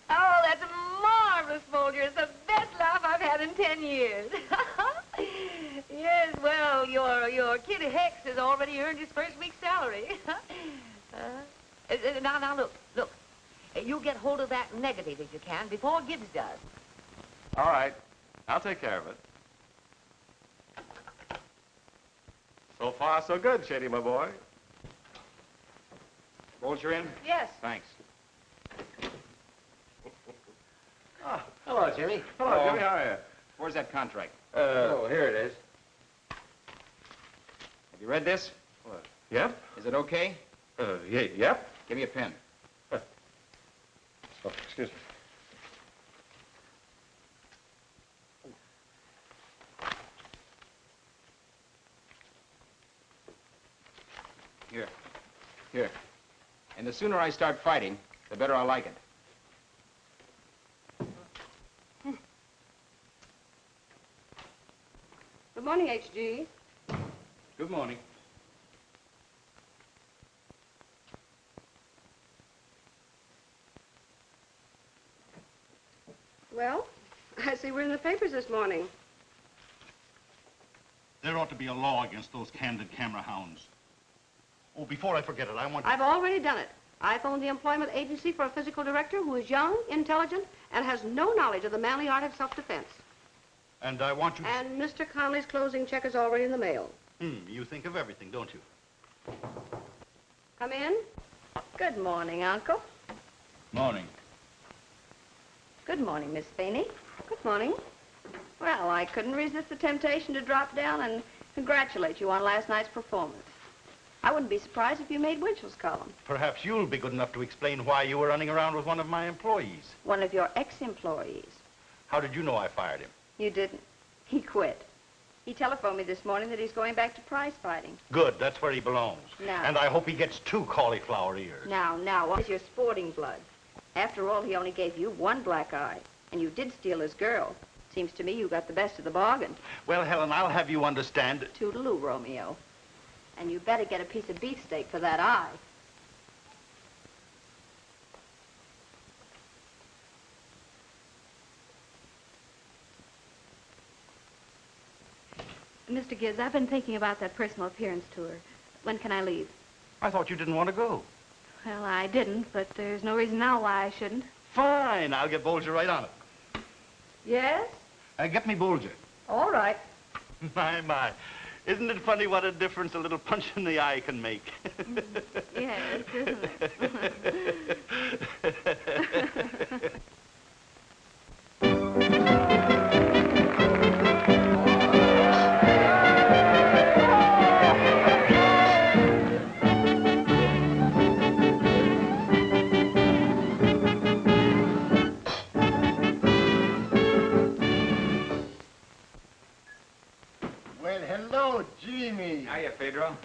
Oh, that's marvelous, Bolger. It's the best laugh I've had in 10 years. Yes, well, your kid Hex has already earned his first week's salary. Now, look. You get hold of that negative if you can before Gibbs does. All right. I'll take care of it. So far, so good, Shady, my boy. Bolger in? Yes. Thanks. Oh, hello, Jimmy. Hello, Jimmy. How are you? Where's that contract? Oh, here it is. Have you read this? Yep. Is it okay? Yep. Give me a pen. Oh, excuse me. Here. And the sooner I start fighting, the better I like it. Good morning, H.G. Good morning. Well, I see we're in the papers this morning. There ought to be a law against those candid camera hounds. Oh, before I forget it, I want to... I've already done it. I phoned the employment agency for a physical director who is young, intelligent, and has no knowledge of the manly art of self-defense. And I want you... And Mr. Conley's closing check is already in the mail. You think of everything, don't you? Come in. Good morning, Uncle. Morning. Good morning, Miss Feeney. Good morning. Well, I couldn't resist the temptation to drop down and congratulate you on last night's performance. I wouldn't be surprised if you made Winchell's column. Perhaps you'll be good enough to explain why you were running around with one of my employees. One of your ex-employees. How did you know I fired him? You didn't. He quit. He telephoned me this morning that he's going back to prize fighting. Good, that's where he belongs. Now. And I hope he gets 2 cauliflower ears. Now, what is your sporting blood? After all, he only gave you one black eye, and you did steal his girl. Seems to me you got the best of the bargain. Well, Helen, I'll have you understand. Toodaloo, Romeo. And you better get a piece of beefsteak for that eye. Mr. Gibbs, I've been thinking about that personal appearance tour. When can I leave? I thought you didn't want to go. Well, I didn't, but there's no reason now why I shouldn't. Fine, I'll get Bolger right on it. Yes? Get me Bolger. All right. My. Isn't it funny what a difference a little punch in the eye can make? Yes, isn't it? Jimmy. Hiya, Pedro.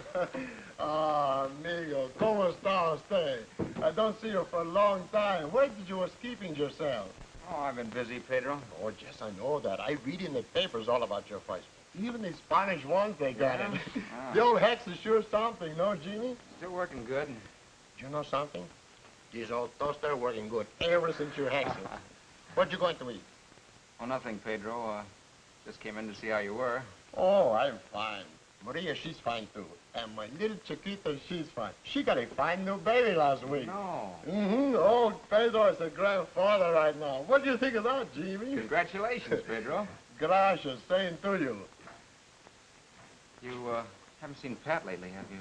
Amigo, ¿cómo está usted? I don't see you for a long time. Where did you was keeping yourself? Oh, I've been busy, Pedro. Oh, yes, I know that. I read in the papers all about your fights. Even the Spanish ones, they got it. The old hex is sure something, no, Jimmy? Still working good. Do you know something? These old toaster working good ever since you're hexing. What you going to eat? Oh, nothing, Pedro. Just came in to see how you were. Oh, I'm fine. Maria, she's fine, too. And my little Chiquita, she's fine. She got a fine new baby last week. No. Mm-hmm. Old Pedro is a grandfather right now. What do you think of that, Jimmy? Congratulations, Pedro. Gracias, same to you. You, haven't seen Pat lately, have you?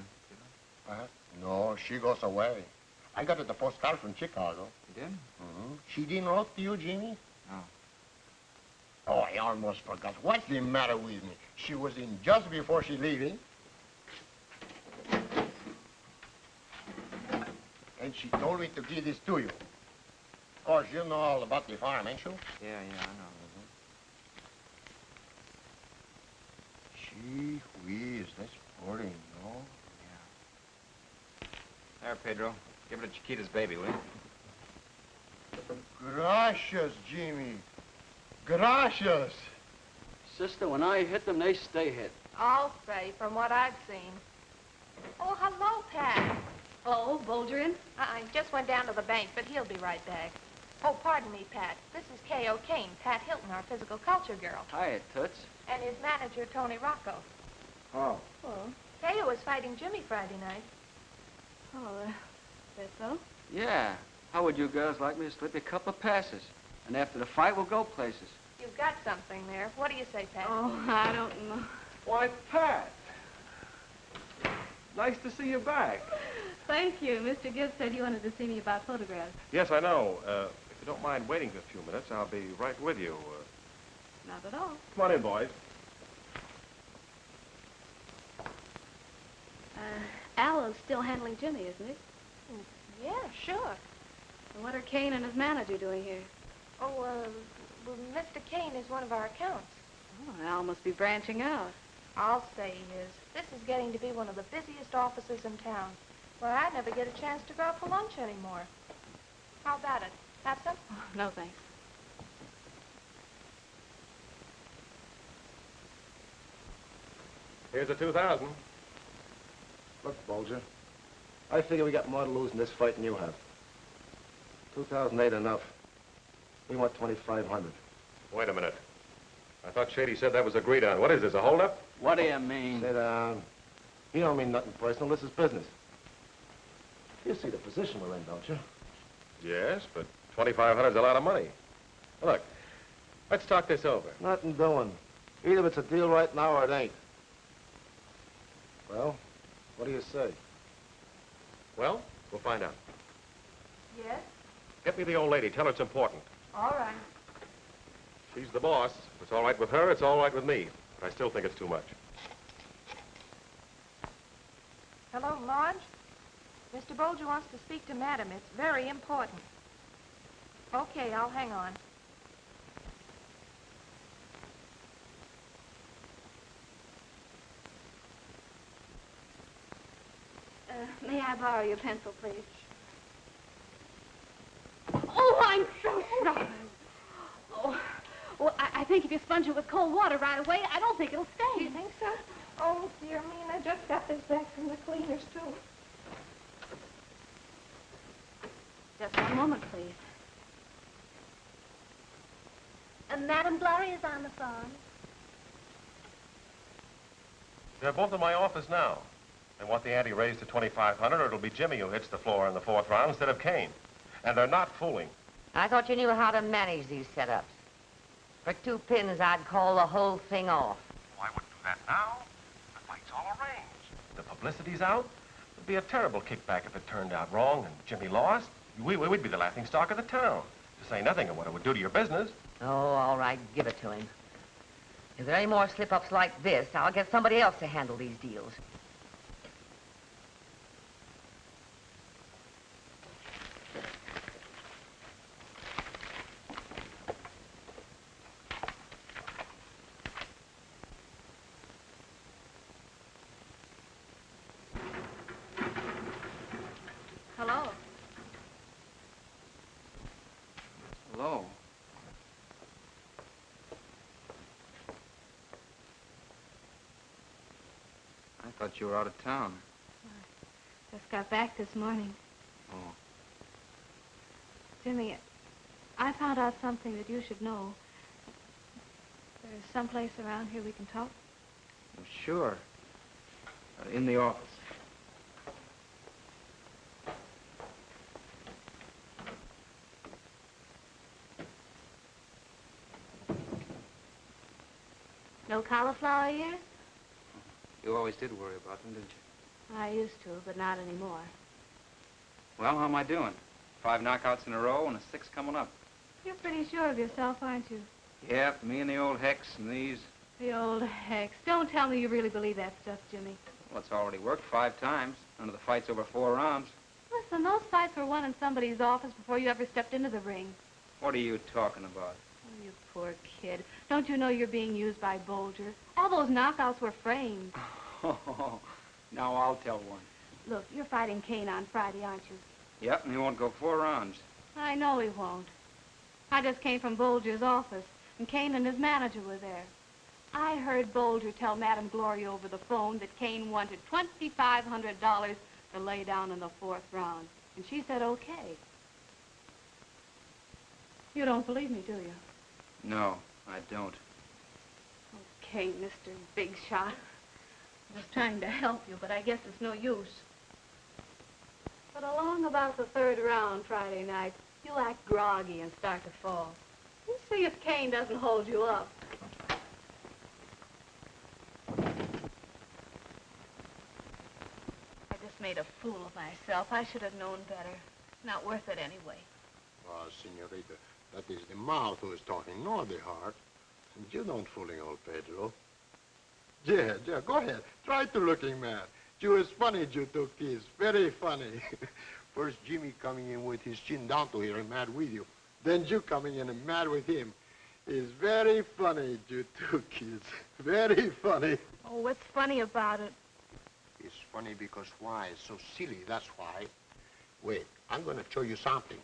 Pat? No, she goes away. I got her the postcard from Chicago. You did? Mm-hmm. She didn't wrote to you, Jimmy? No. Oh, I almost forgot. What's the matter with me? She was in just before she leaving. And she told me to give this to you. Of course, you know all about the farm, ain't you? Yeah, I know. Gee whiz, that's sporting, no? Yeah. There, Pedro. Give it to Chiquita's baby, will you? Gracias, Jimmy. Gracias. Sister, when I hit them, they stay hit. I'll say, from what I've seen. Oh, hello, Pat. Oh, Bolger in? He just went down to the bank, but he'll be right back. Oh, pardon me, Pat. This is K.O. Kane, Pat Hilton, our physical culture girl. Hiya, Toots. And his manager, Tony Rocco. Oh. Oh. K.O. was fighting Jimmy Friday night. Oh, that so? Yeah. How would you girls like me to slip you a couple of passes? And after the fight, we'll go places. You've got something there. What do you say, Pat? Oh, I don't know. Why, Pat. Nice to see you back. Thank you. Mr. Gibbs said you wanted to see me about photographs. Yes, I know. If you don't mind waiting a few minutes, I'll be right with you. Not at all. Come on in, boys. Al is still handling Jimmy, isn't he? Yeah, sure. And what are Kane and his manager doing here? Oh, well, Mr. Kane is one of our accounts. Oh, Al must be branching out. I'll say he is. This is getting to be one of the busiest offices in town. Well, I never get a chance to go out for lunch anymore. How about it? Have some? Oh, no, thanks. Here's a 2,000. Look, Bolger, I figure we got more to lose in this fight than you have. 2,000 ain't enough. We want 2,500. Wait a minute. I thought Shady said that was agreed on. What is this, a holdup? What do you mean? Sit down. You don't mean nothing personal. This is business. You see the position we're in, don't you? Yes, but 2,500 is a lot of money. Look, let's talk this over. Nothing doing. Either it's a deal right now or it ain't. Well, what do you say? Well, we'll find out. Yes? Get me the old lady. Tell her it's important. All right. She's the boss. If it's all right with her, it's all right with me. But I still think it's too much. Hello, Marge? Mr. Bolger wants to speak to Madam. It's very important. Okay, I'll hang on. May I borrow your pencil, please? Oh, I'm so sorry. Oh, well, I think if you sponge it with cold water right away, I don't think it'll stay. You think so? Oh, dear me, and I just got this back from the cleaners, too. Just one moment, please. Madam Gloria is on the phone. They're both in my office now. They want the ante raised to $2,500, or it'll be Jimmy who hits the floor in the 4th round instead of Kane. And they're not fooling. I thought you knew how to manage these setups. For 2 pins, I'd call the whole thing off. Well, I wouldn't do that now. The fight's all arranged. The publicity's out. It'd be a terrible kickback if it turned out wrong and Jimmy lost. We'd be the laughing stock of the town. To say nothing of what it would do to your business. Oh, all right, give it to him. If there are any more slip-ups like this, I'll get somebody else to handle these deals. Hello. Hello. I thought you were out of town. Just got back this morning. Oh. Jimmy, I found out something that you should know. There's someplace around here we can talk. Well, sure. In the office. No cauliflower here? You always did worry about them, didn't you? I used to, but not anymore. Well, how am I doing? 5 knockouts in a row and a 6th coming up. You're pretty sure of yourself, aren't you? Yeah, me and the old Hex and these. The old hex. Don't tell me you really believe that stuff, Jimmy. Well, it's already worked 5 times. None of the fights over 4 rounds. Listen, those fights were won in somebody's office before you ever stepped into the ring. What are you talking about? Oh, you poor kid. Don't you know you're being used by Bolger? All those knockouts were framed. Oh, now I'll tell one. Look, you're fighting Kane on Friday, aren't you? Yep, and he won't go 4 rounds. I know he won't. I just came from Bolger's office, and Kane and his manager were there. I heard Bolger tell Madam Gloria over the phone that Kane wanted $2,500 to lay down in the 4th round, and she said okay. You don't believe me, do you? No, I don't. Okay, Mr. Big Shot. I was trying to help you, but I guess it's no use. But along about the 3rd round Friday night, you act groggy and start to fall. You see if Kane doesn't hold you up. I just made a fool of myself. I should have known better. Not worth it anyway. Oh, senorita, that is the mouth who is talking, not the heart. And you don't fooling old Pedro. Yeah, go ahead. Try to looking mad. You is funny, you two kids. Very funny. First Jimmy coming in with his chin down to here and mad with you. Then you coming in and mad with him. It's very funny, you two kids. Very funny. Oh, what's funny about it? It's funny because why? It's so silly, that's why. Wait, I'm going to show you something.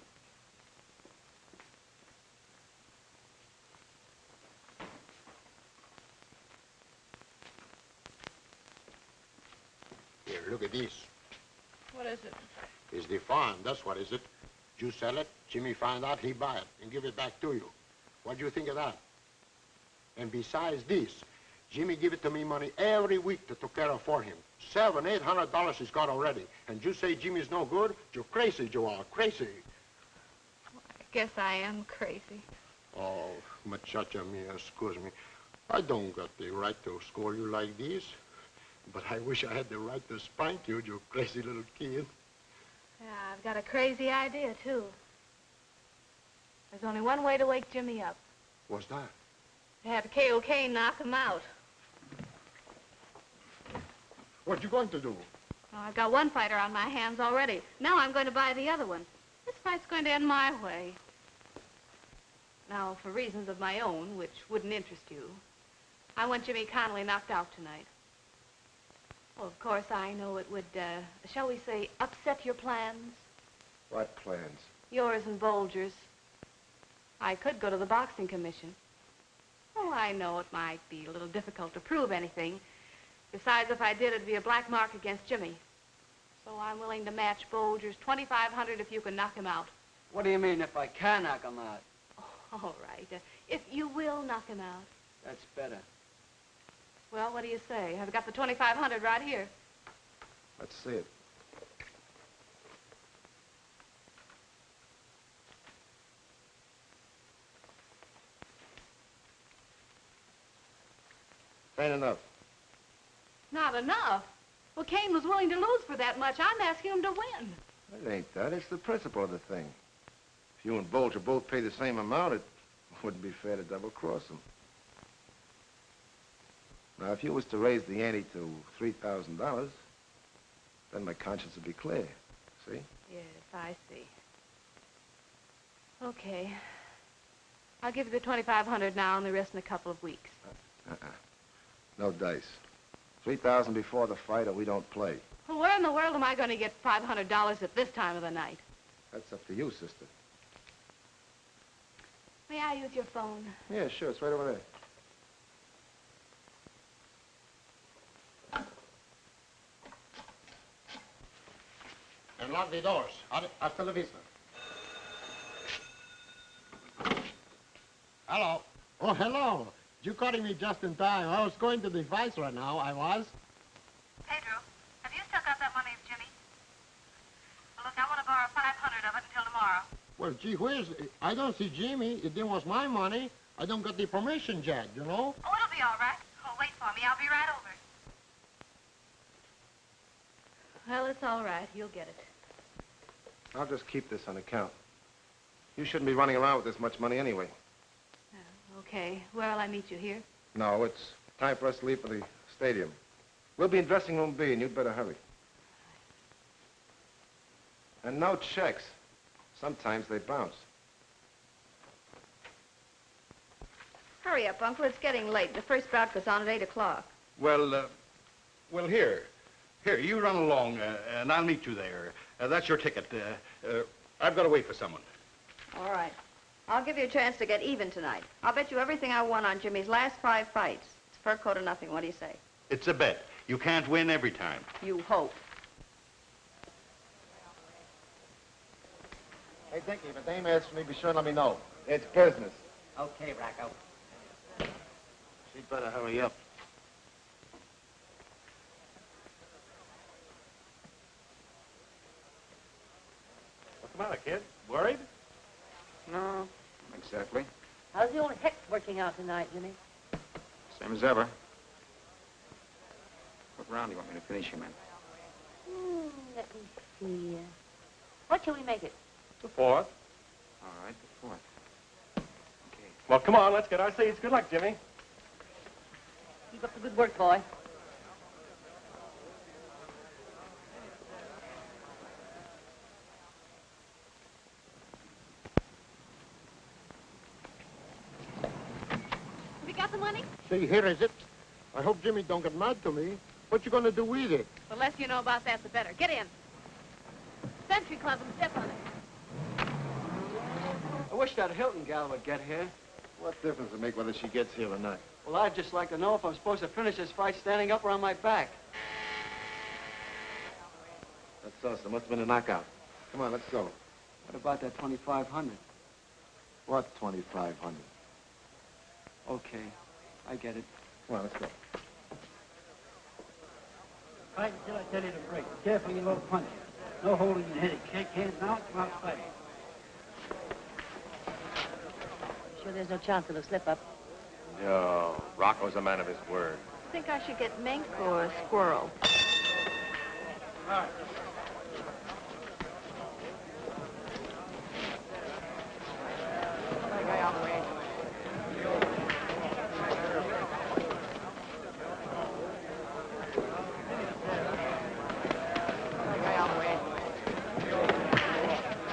Here, look at this. What is it? It's the farm, that's what is it. You sell it, Jimmy find out, he buy it, and give it back to you. What do you think of that? And besides this, Jimmy give it to me money every week to take care of for him. $700-800 he's got already. And you say Jimmy's no good? You're crazy, you are, crazy. I guess I am crazy. Oh, muchacha mia, excuse me. I don't got the right to scold you like this. But I wish I had the right to spank you, you crazy little kid. got a crazy idea, too. There's only one way to wake Jimmy up. What's that? To have KOK knock him out. What you going to do? Well, I've got one fighter on my hands already. Now I'm going to buy the other one. This fight's going to end my way. Now, for reasons of my own, which wouldn't interest you, I want Jimmy Connolly knocked out tonight. Well, of course, I know it would, shall we say, upset your plans. What plans? Yours and Bolger's. I could go to the boxing commission. Oh, I know it might be a little difficult to prove anything. Besides, if I did, it'd be a black mark against Jimmy. So I'm willing to match Bolger's $2,500 if you can knock him out. What do you mean, if I can knock him out? All right. If you will knock him out. That's better. Well, what do you say? I've got the $2,500 right here. Let's see it. Ain't enough. Not enough? Well, Kane was willing to lose for that much. I'm asking him to win. It ain't that. It's the principle of the thing. If you and Bolger both pay the same amount, it wouldn't be fair to double-cross him. Now, if you was to raise the ante to $3,000, then my conscience would be clear. See? Yes, I see. Okay. I'll give you the $2,500 now and the rest in a couple of weeks. No dice. $3,000 before the fight, or we don't play. Well, where in the world am I going to get $500 at this time of the night? That's up to you, sister. May I use your phone? Yeah, sure. It's right over there. And lock the doors. Hasta la vista. Hello. Oh, hello. You caught me just in time. I was going to the vice right now. I was. Pedro, have you still got that money of Jimmy? Well, look, I want to borrow $500 of it until tomorrow. Well, gee whiz, I don't see Jimmy. It was my money. I don't got the permission yet, you know? Oh, it'll be all right. Oh, wait for me. I'll be right over. Well, it's all right. You'll get it. I'll just keep this on account. You shouldn't be running around with this much money anyway. Okay. Where'll I meet you, here? No, it's time for us to leave for the stadium. We'll be in dressing room B, and you'd better hurry. And no checks. Sometimes they bounce. Hurry up, Uncle. It's getting late. The first bout goes on at 8 o'clock. Well, here. Here, you run along, and I'll meet you there. That's your ticket. I've got to wait for someone. All right. I'll give you a chance to get even tonight. I'll bet you everything I won on Jimmy's last 5 fights. It's fur coat or nothing. What do you say? It's a bet. You can't win every time. You hope. Hey, Vickie, if a dame asks for me, be sure and let me know. It's business. Okay, Rocco. She'd better hurry up. What's the matter, kid? Worried? No, not exactly. How's the old hex working out tonight, Jimmy? Same as ever. What round do you want me to finish him in? Let me see. What shall we make it? The fourth. All right, the fourth. Okay. Well, come on, let's get our seats. Good luck, Jimmy. Keep up the good work, boy. Have you got the money? See, here is it. I hope Jimmy don't get mad to me. What you gonna do with it? The less you know about that, the better. Get in. Century Club and step on it. I wish that Hilton gal would get here. What difference does it make whether she gets here or not? Well, I'd just like to know if I'm supposed to finish this fight standing up or on my back. That's us. There must have been a knockout. Come on, let's go. What about that $2,500? What 2,500? Okay, I get it. Come on, let's go. Fight until I tell you to break. Be careful, you little puncher. No holding and hitting. Shake hands now, come out fighting. Sure there's no chance of a slip-up? No. Rocco's a man of his word. Think I should get mink or a squirrel? All right.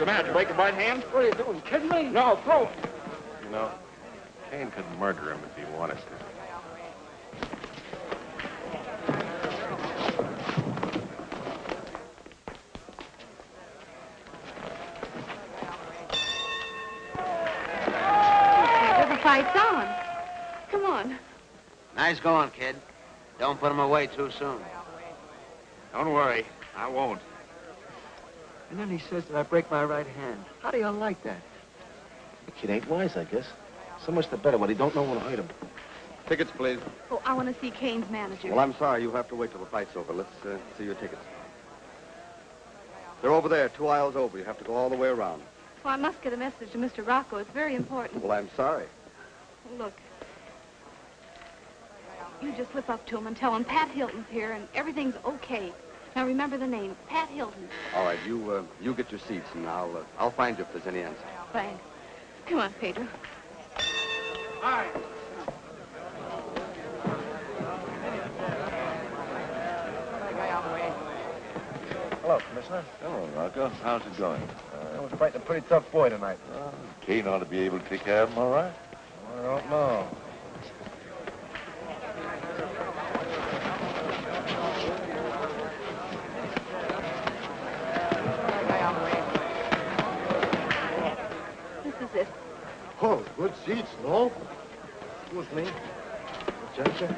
the matter? Break a right hand? What are you doing, kidding me? No, throw it. You know, Kane could murder him if he wanted to. The fight's on. Come on. Nice going, kid. Don't put him away too soon. Don't worry. I won't. And then he says that I break my right hand. How do you like that? The kid ain't wise, I guess. So much the better when he don't know when to hurt him. Tickets, please. Oh, I want to see Kane's manager. Well, I'm sorry. You'll have to wait till the fight's over. Let's see your tickets. They're over there, 2 aisles over. You have to go all the way around. Well, I must get a message to Mr. Rocco. It's very important. Well, I'm sorry. Look, you just slip up to him and tell him Pat Hilton's here and everything's okay. Now remember the name, Pat Hilton. All right, you get your seats, and I'll find you if there's any answer. Thanks. Come on, Pedro. All right. Hello, Commissioner. Hello, Rocco. How's it going? I was fighting a pretty tough boy tonight. Kane ought to be able to take care of him all right. I don't know. This is it. Oh, good seats, no? Excuse me. Judge.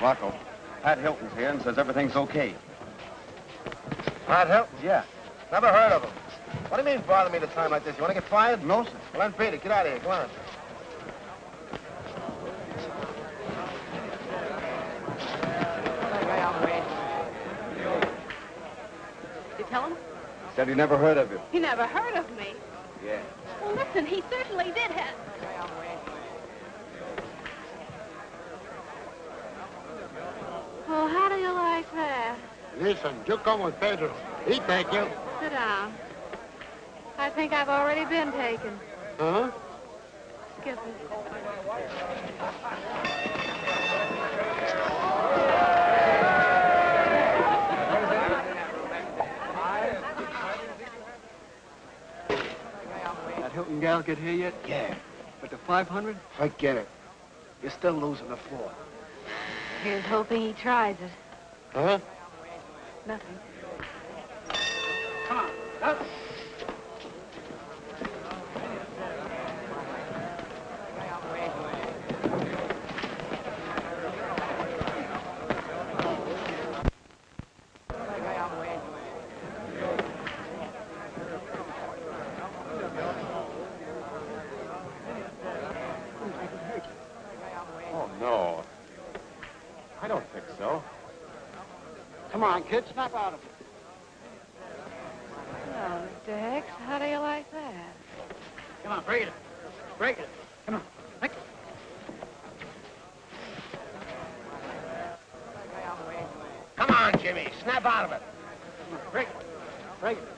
Rocco, Pat Hilton's here and says everything's okay. Pat Hilton? Yeah. Never heard of him. What do you mean bother me at a time like this? You want to get fired? No, sir. Well, then, Peter, get out of here. Come on. You tell him? Said he never heard of you. He never heard of me. Yeah. Well, listen, he certainly did have... Oh, how do you like that? Listen, you come with Pedro. He take you. Sit down. I think I've already been taken. Huh? Skip it. That Hilton gal get here yet? Yeah. But the 500? Forget it. You're still losing the floor. Here's hoping he tries it. Huh? Nothing. Come on. Up. Oh, no. I don't think so. Come on, kid. Snap out of it. Well, Mr. Hex, how do you like that? Come on, break it. Break it. Come on. Hex. Come on, Jimmy. Snap out of it. Come on, break it. Break it.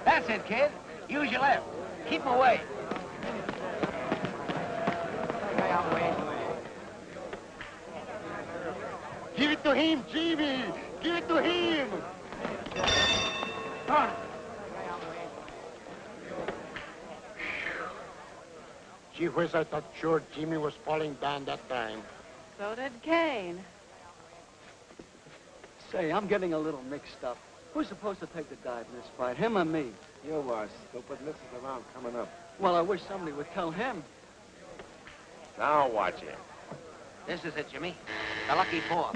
That's it, kid. Use your left. Keep him away. Give it to him, Jimmy. Give it to him. Come on. Gee whiz, I thought sure Jimmy was falling down that time. So did Kane. Say, I'm getting a little mixed up. Who's supposed to take the dive in this fight, him or me? You was. Don't put misses around coming up. Well, I wish somebody would tell him. Now watch it. This is it, Jimmy. The lucky four.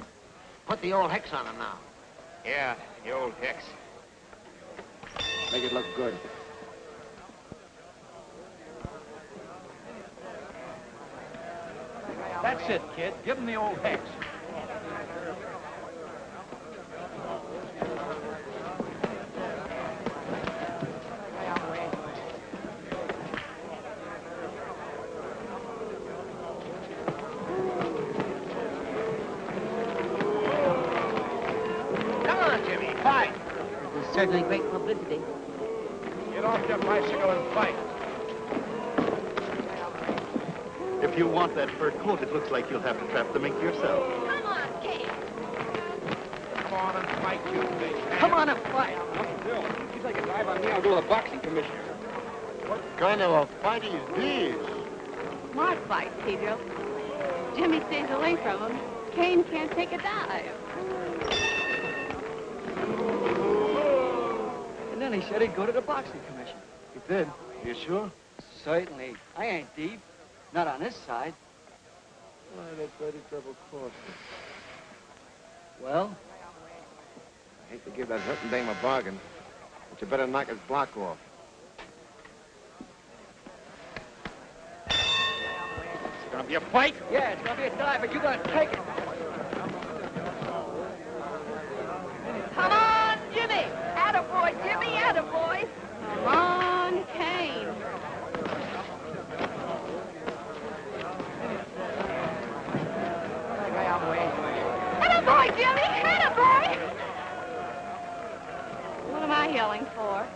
Put the old hex on him now. Yeah, the old hex. Make it look good. That's it, kid. Give him the old hex. Come on, Jimmy. Fight. This is certainly great publicity. Get off your bicycle and fight. If If you want that fur coat, it looks like you'll have to trap the mink yourself. Come on, Kate. Come on and fight, you big man. Come on and fight. Bill, if you take a dive on me, I'll go to the boxing commissioner. What kind of a fight is this? Smart fight, Pedro. Jimmy stays away from him. Kane can't take a dive. And then he said he'd go to the boxing commission. He did. You sure? Certainly. I ain't deep. Not on this side. Why, that's mighty trouble course. Well? I hate to give that hurting dame a bargain, but you better knock his block off. It's gonna be a fight? Yeah, it's gonna be a dive, but you gotta take it. Come on, Jimmy. Attaboy, Jimmy, attaboy. Come on, Kane. Attaboy, Jimmy, attaboy. What am I yelling for?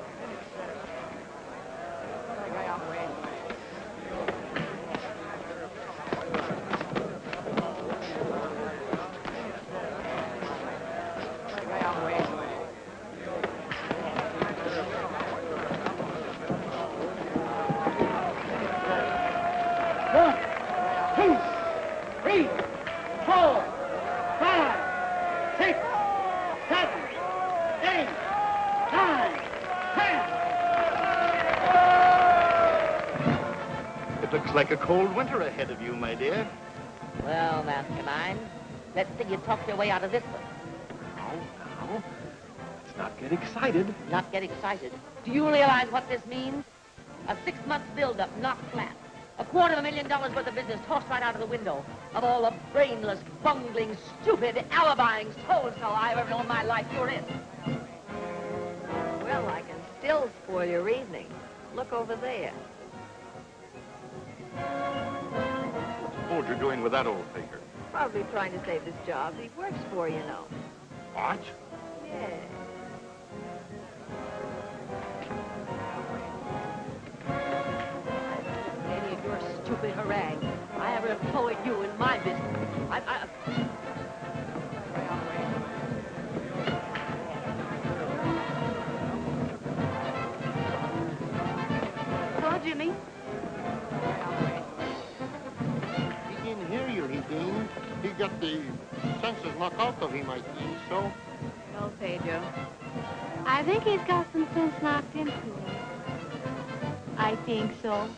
It looks like a cold winter ahead of you, my dear. Well, mastermind, let's see you talk your way out of this one. Now, let's not get excited. Not get excited. Do you realize what this means? A 6-month build-up knocked flat. $250,000 worth of business tossed right out of the window. Of all the brainless, bungling, stupid, alibying so-and-so I've ever known in my life, you're it. Well, I can still spoil your evening. Look over there. What's Folger doing with that old figure? Probably trying to save his job. He works for, you know. What? Yeah. Any of your stupid harangue. I ever employed you in my business. Hello, Jimmy. He didn't hear you, he didn't. He got the senses knocked out of him, I think, so. No, Pedro. I think he's got some sense knocked into him. I think so.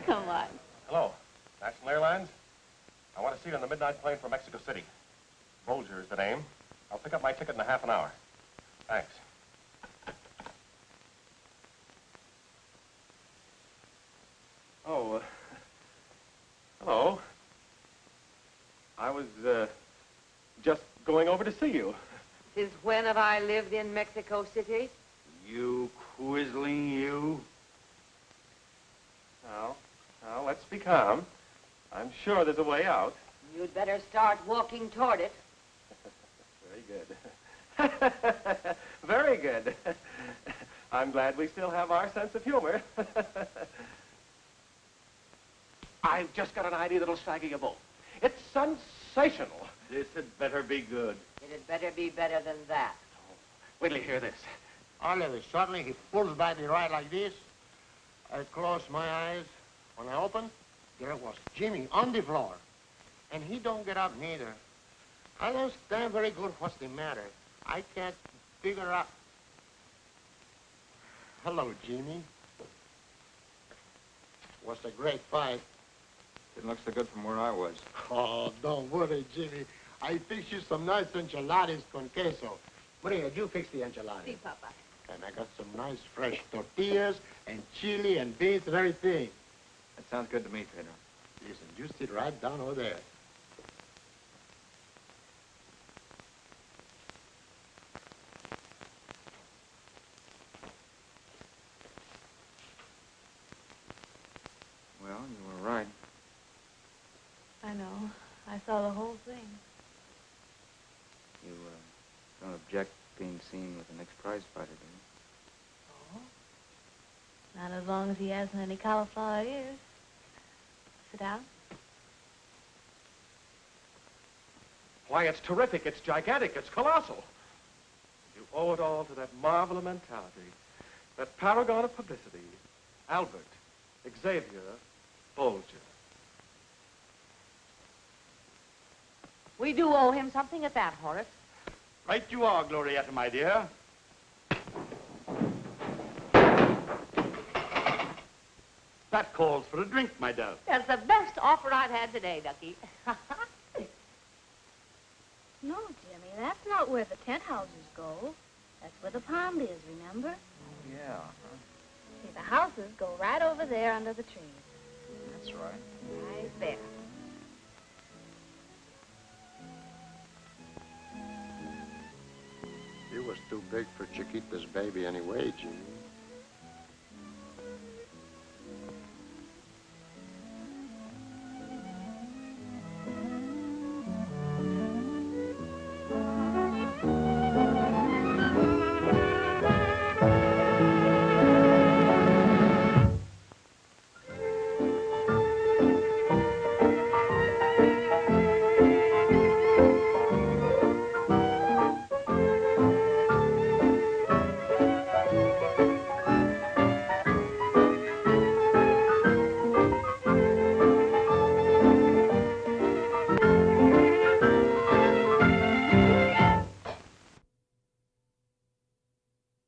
Come on. Hello, National Airlines. I want to see you on the midnight plane for Mexico City. Folger is the name. I'll pick up my ticket in a half an hour. Thanks. Oh, hello. I was, just going over to see you. Since when have I lived in Mexico City? You quizzling you. Now, let's be calm. I'm sure there's a way out. You'd better start walking toward it. Very good. Very good. I'm glad we still have our sense of humor. I've just got an idea that'll stagger you both. It's sensational. This had better be good. It had better be better than that. Wait till you hear this. All of a sudden, he pulls by the right like this. I close my eyes. When I open, there was Jimmy on the floor. And he don't get up neither. I don't understand very good what's the matter. I can't figure out. Hello, Jimmy. Was a great fight. Didn't look so good from where I was. Oh, don't worry, Jimmy. I fixed you some nice enchiladas con queso. Maria, you fix the enchiladas. Si, Papa. And I got some nice fresh tortillas and chili and beans and everything. That sounds good to me, Pedro. Listen, you sit right down over there. Well, you were right. I know. I saw the whole thing. You, don't object being seen with the next prize fighter, do you? Not as long as he hasn't any cauliflower ears. Sit down. Why, it's terrific, it's gigantic, it's colossal. You owe it all to that marvel of mentality, that paragon of publicity, Albert Xavier Bolger. We do owe him something at that, Horace. Right you are, Glorietta, my dear. That calls for a drink, my dove. That's the best offer I've had today, Ducky. No, Jimmy, that's not where the tent houses go. That's where the pond is, remember? Yeah, See, the houses go right over there under the trees. that's right. Right there. You was too big for Chiquita's baby anyway, Jimmy.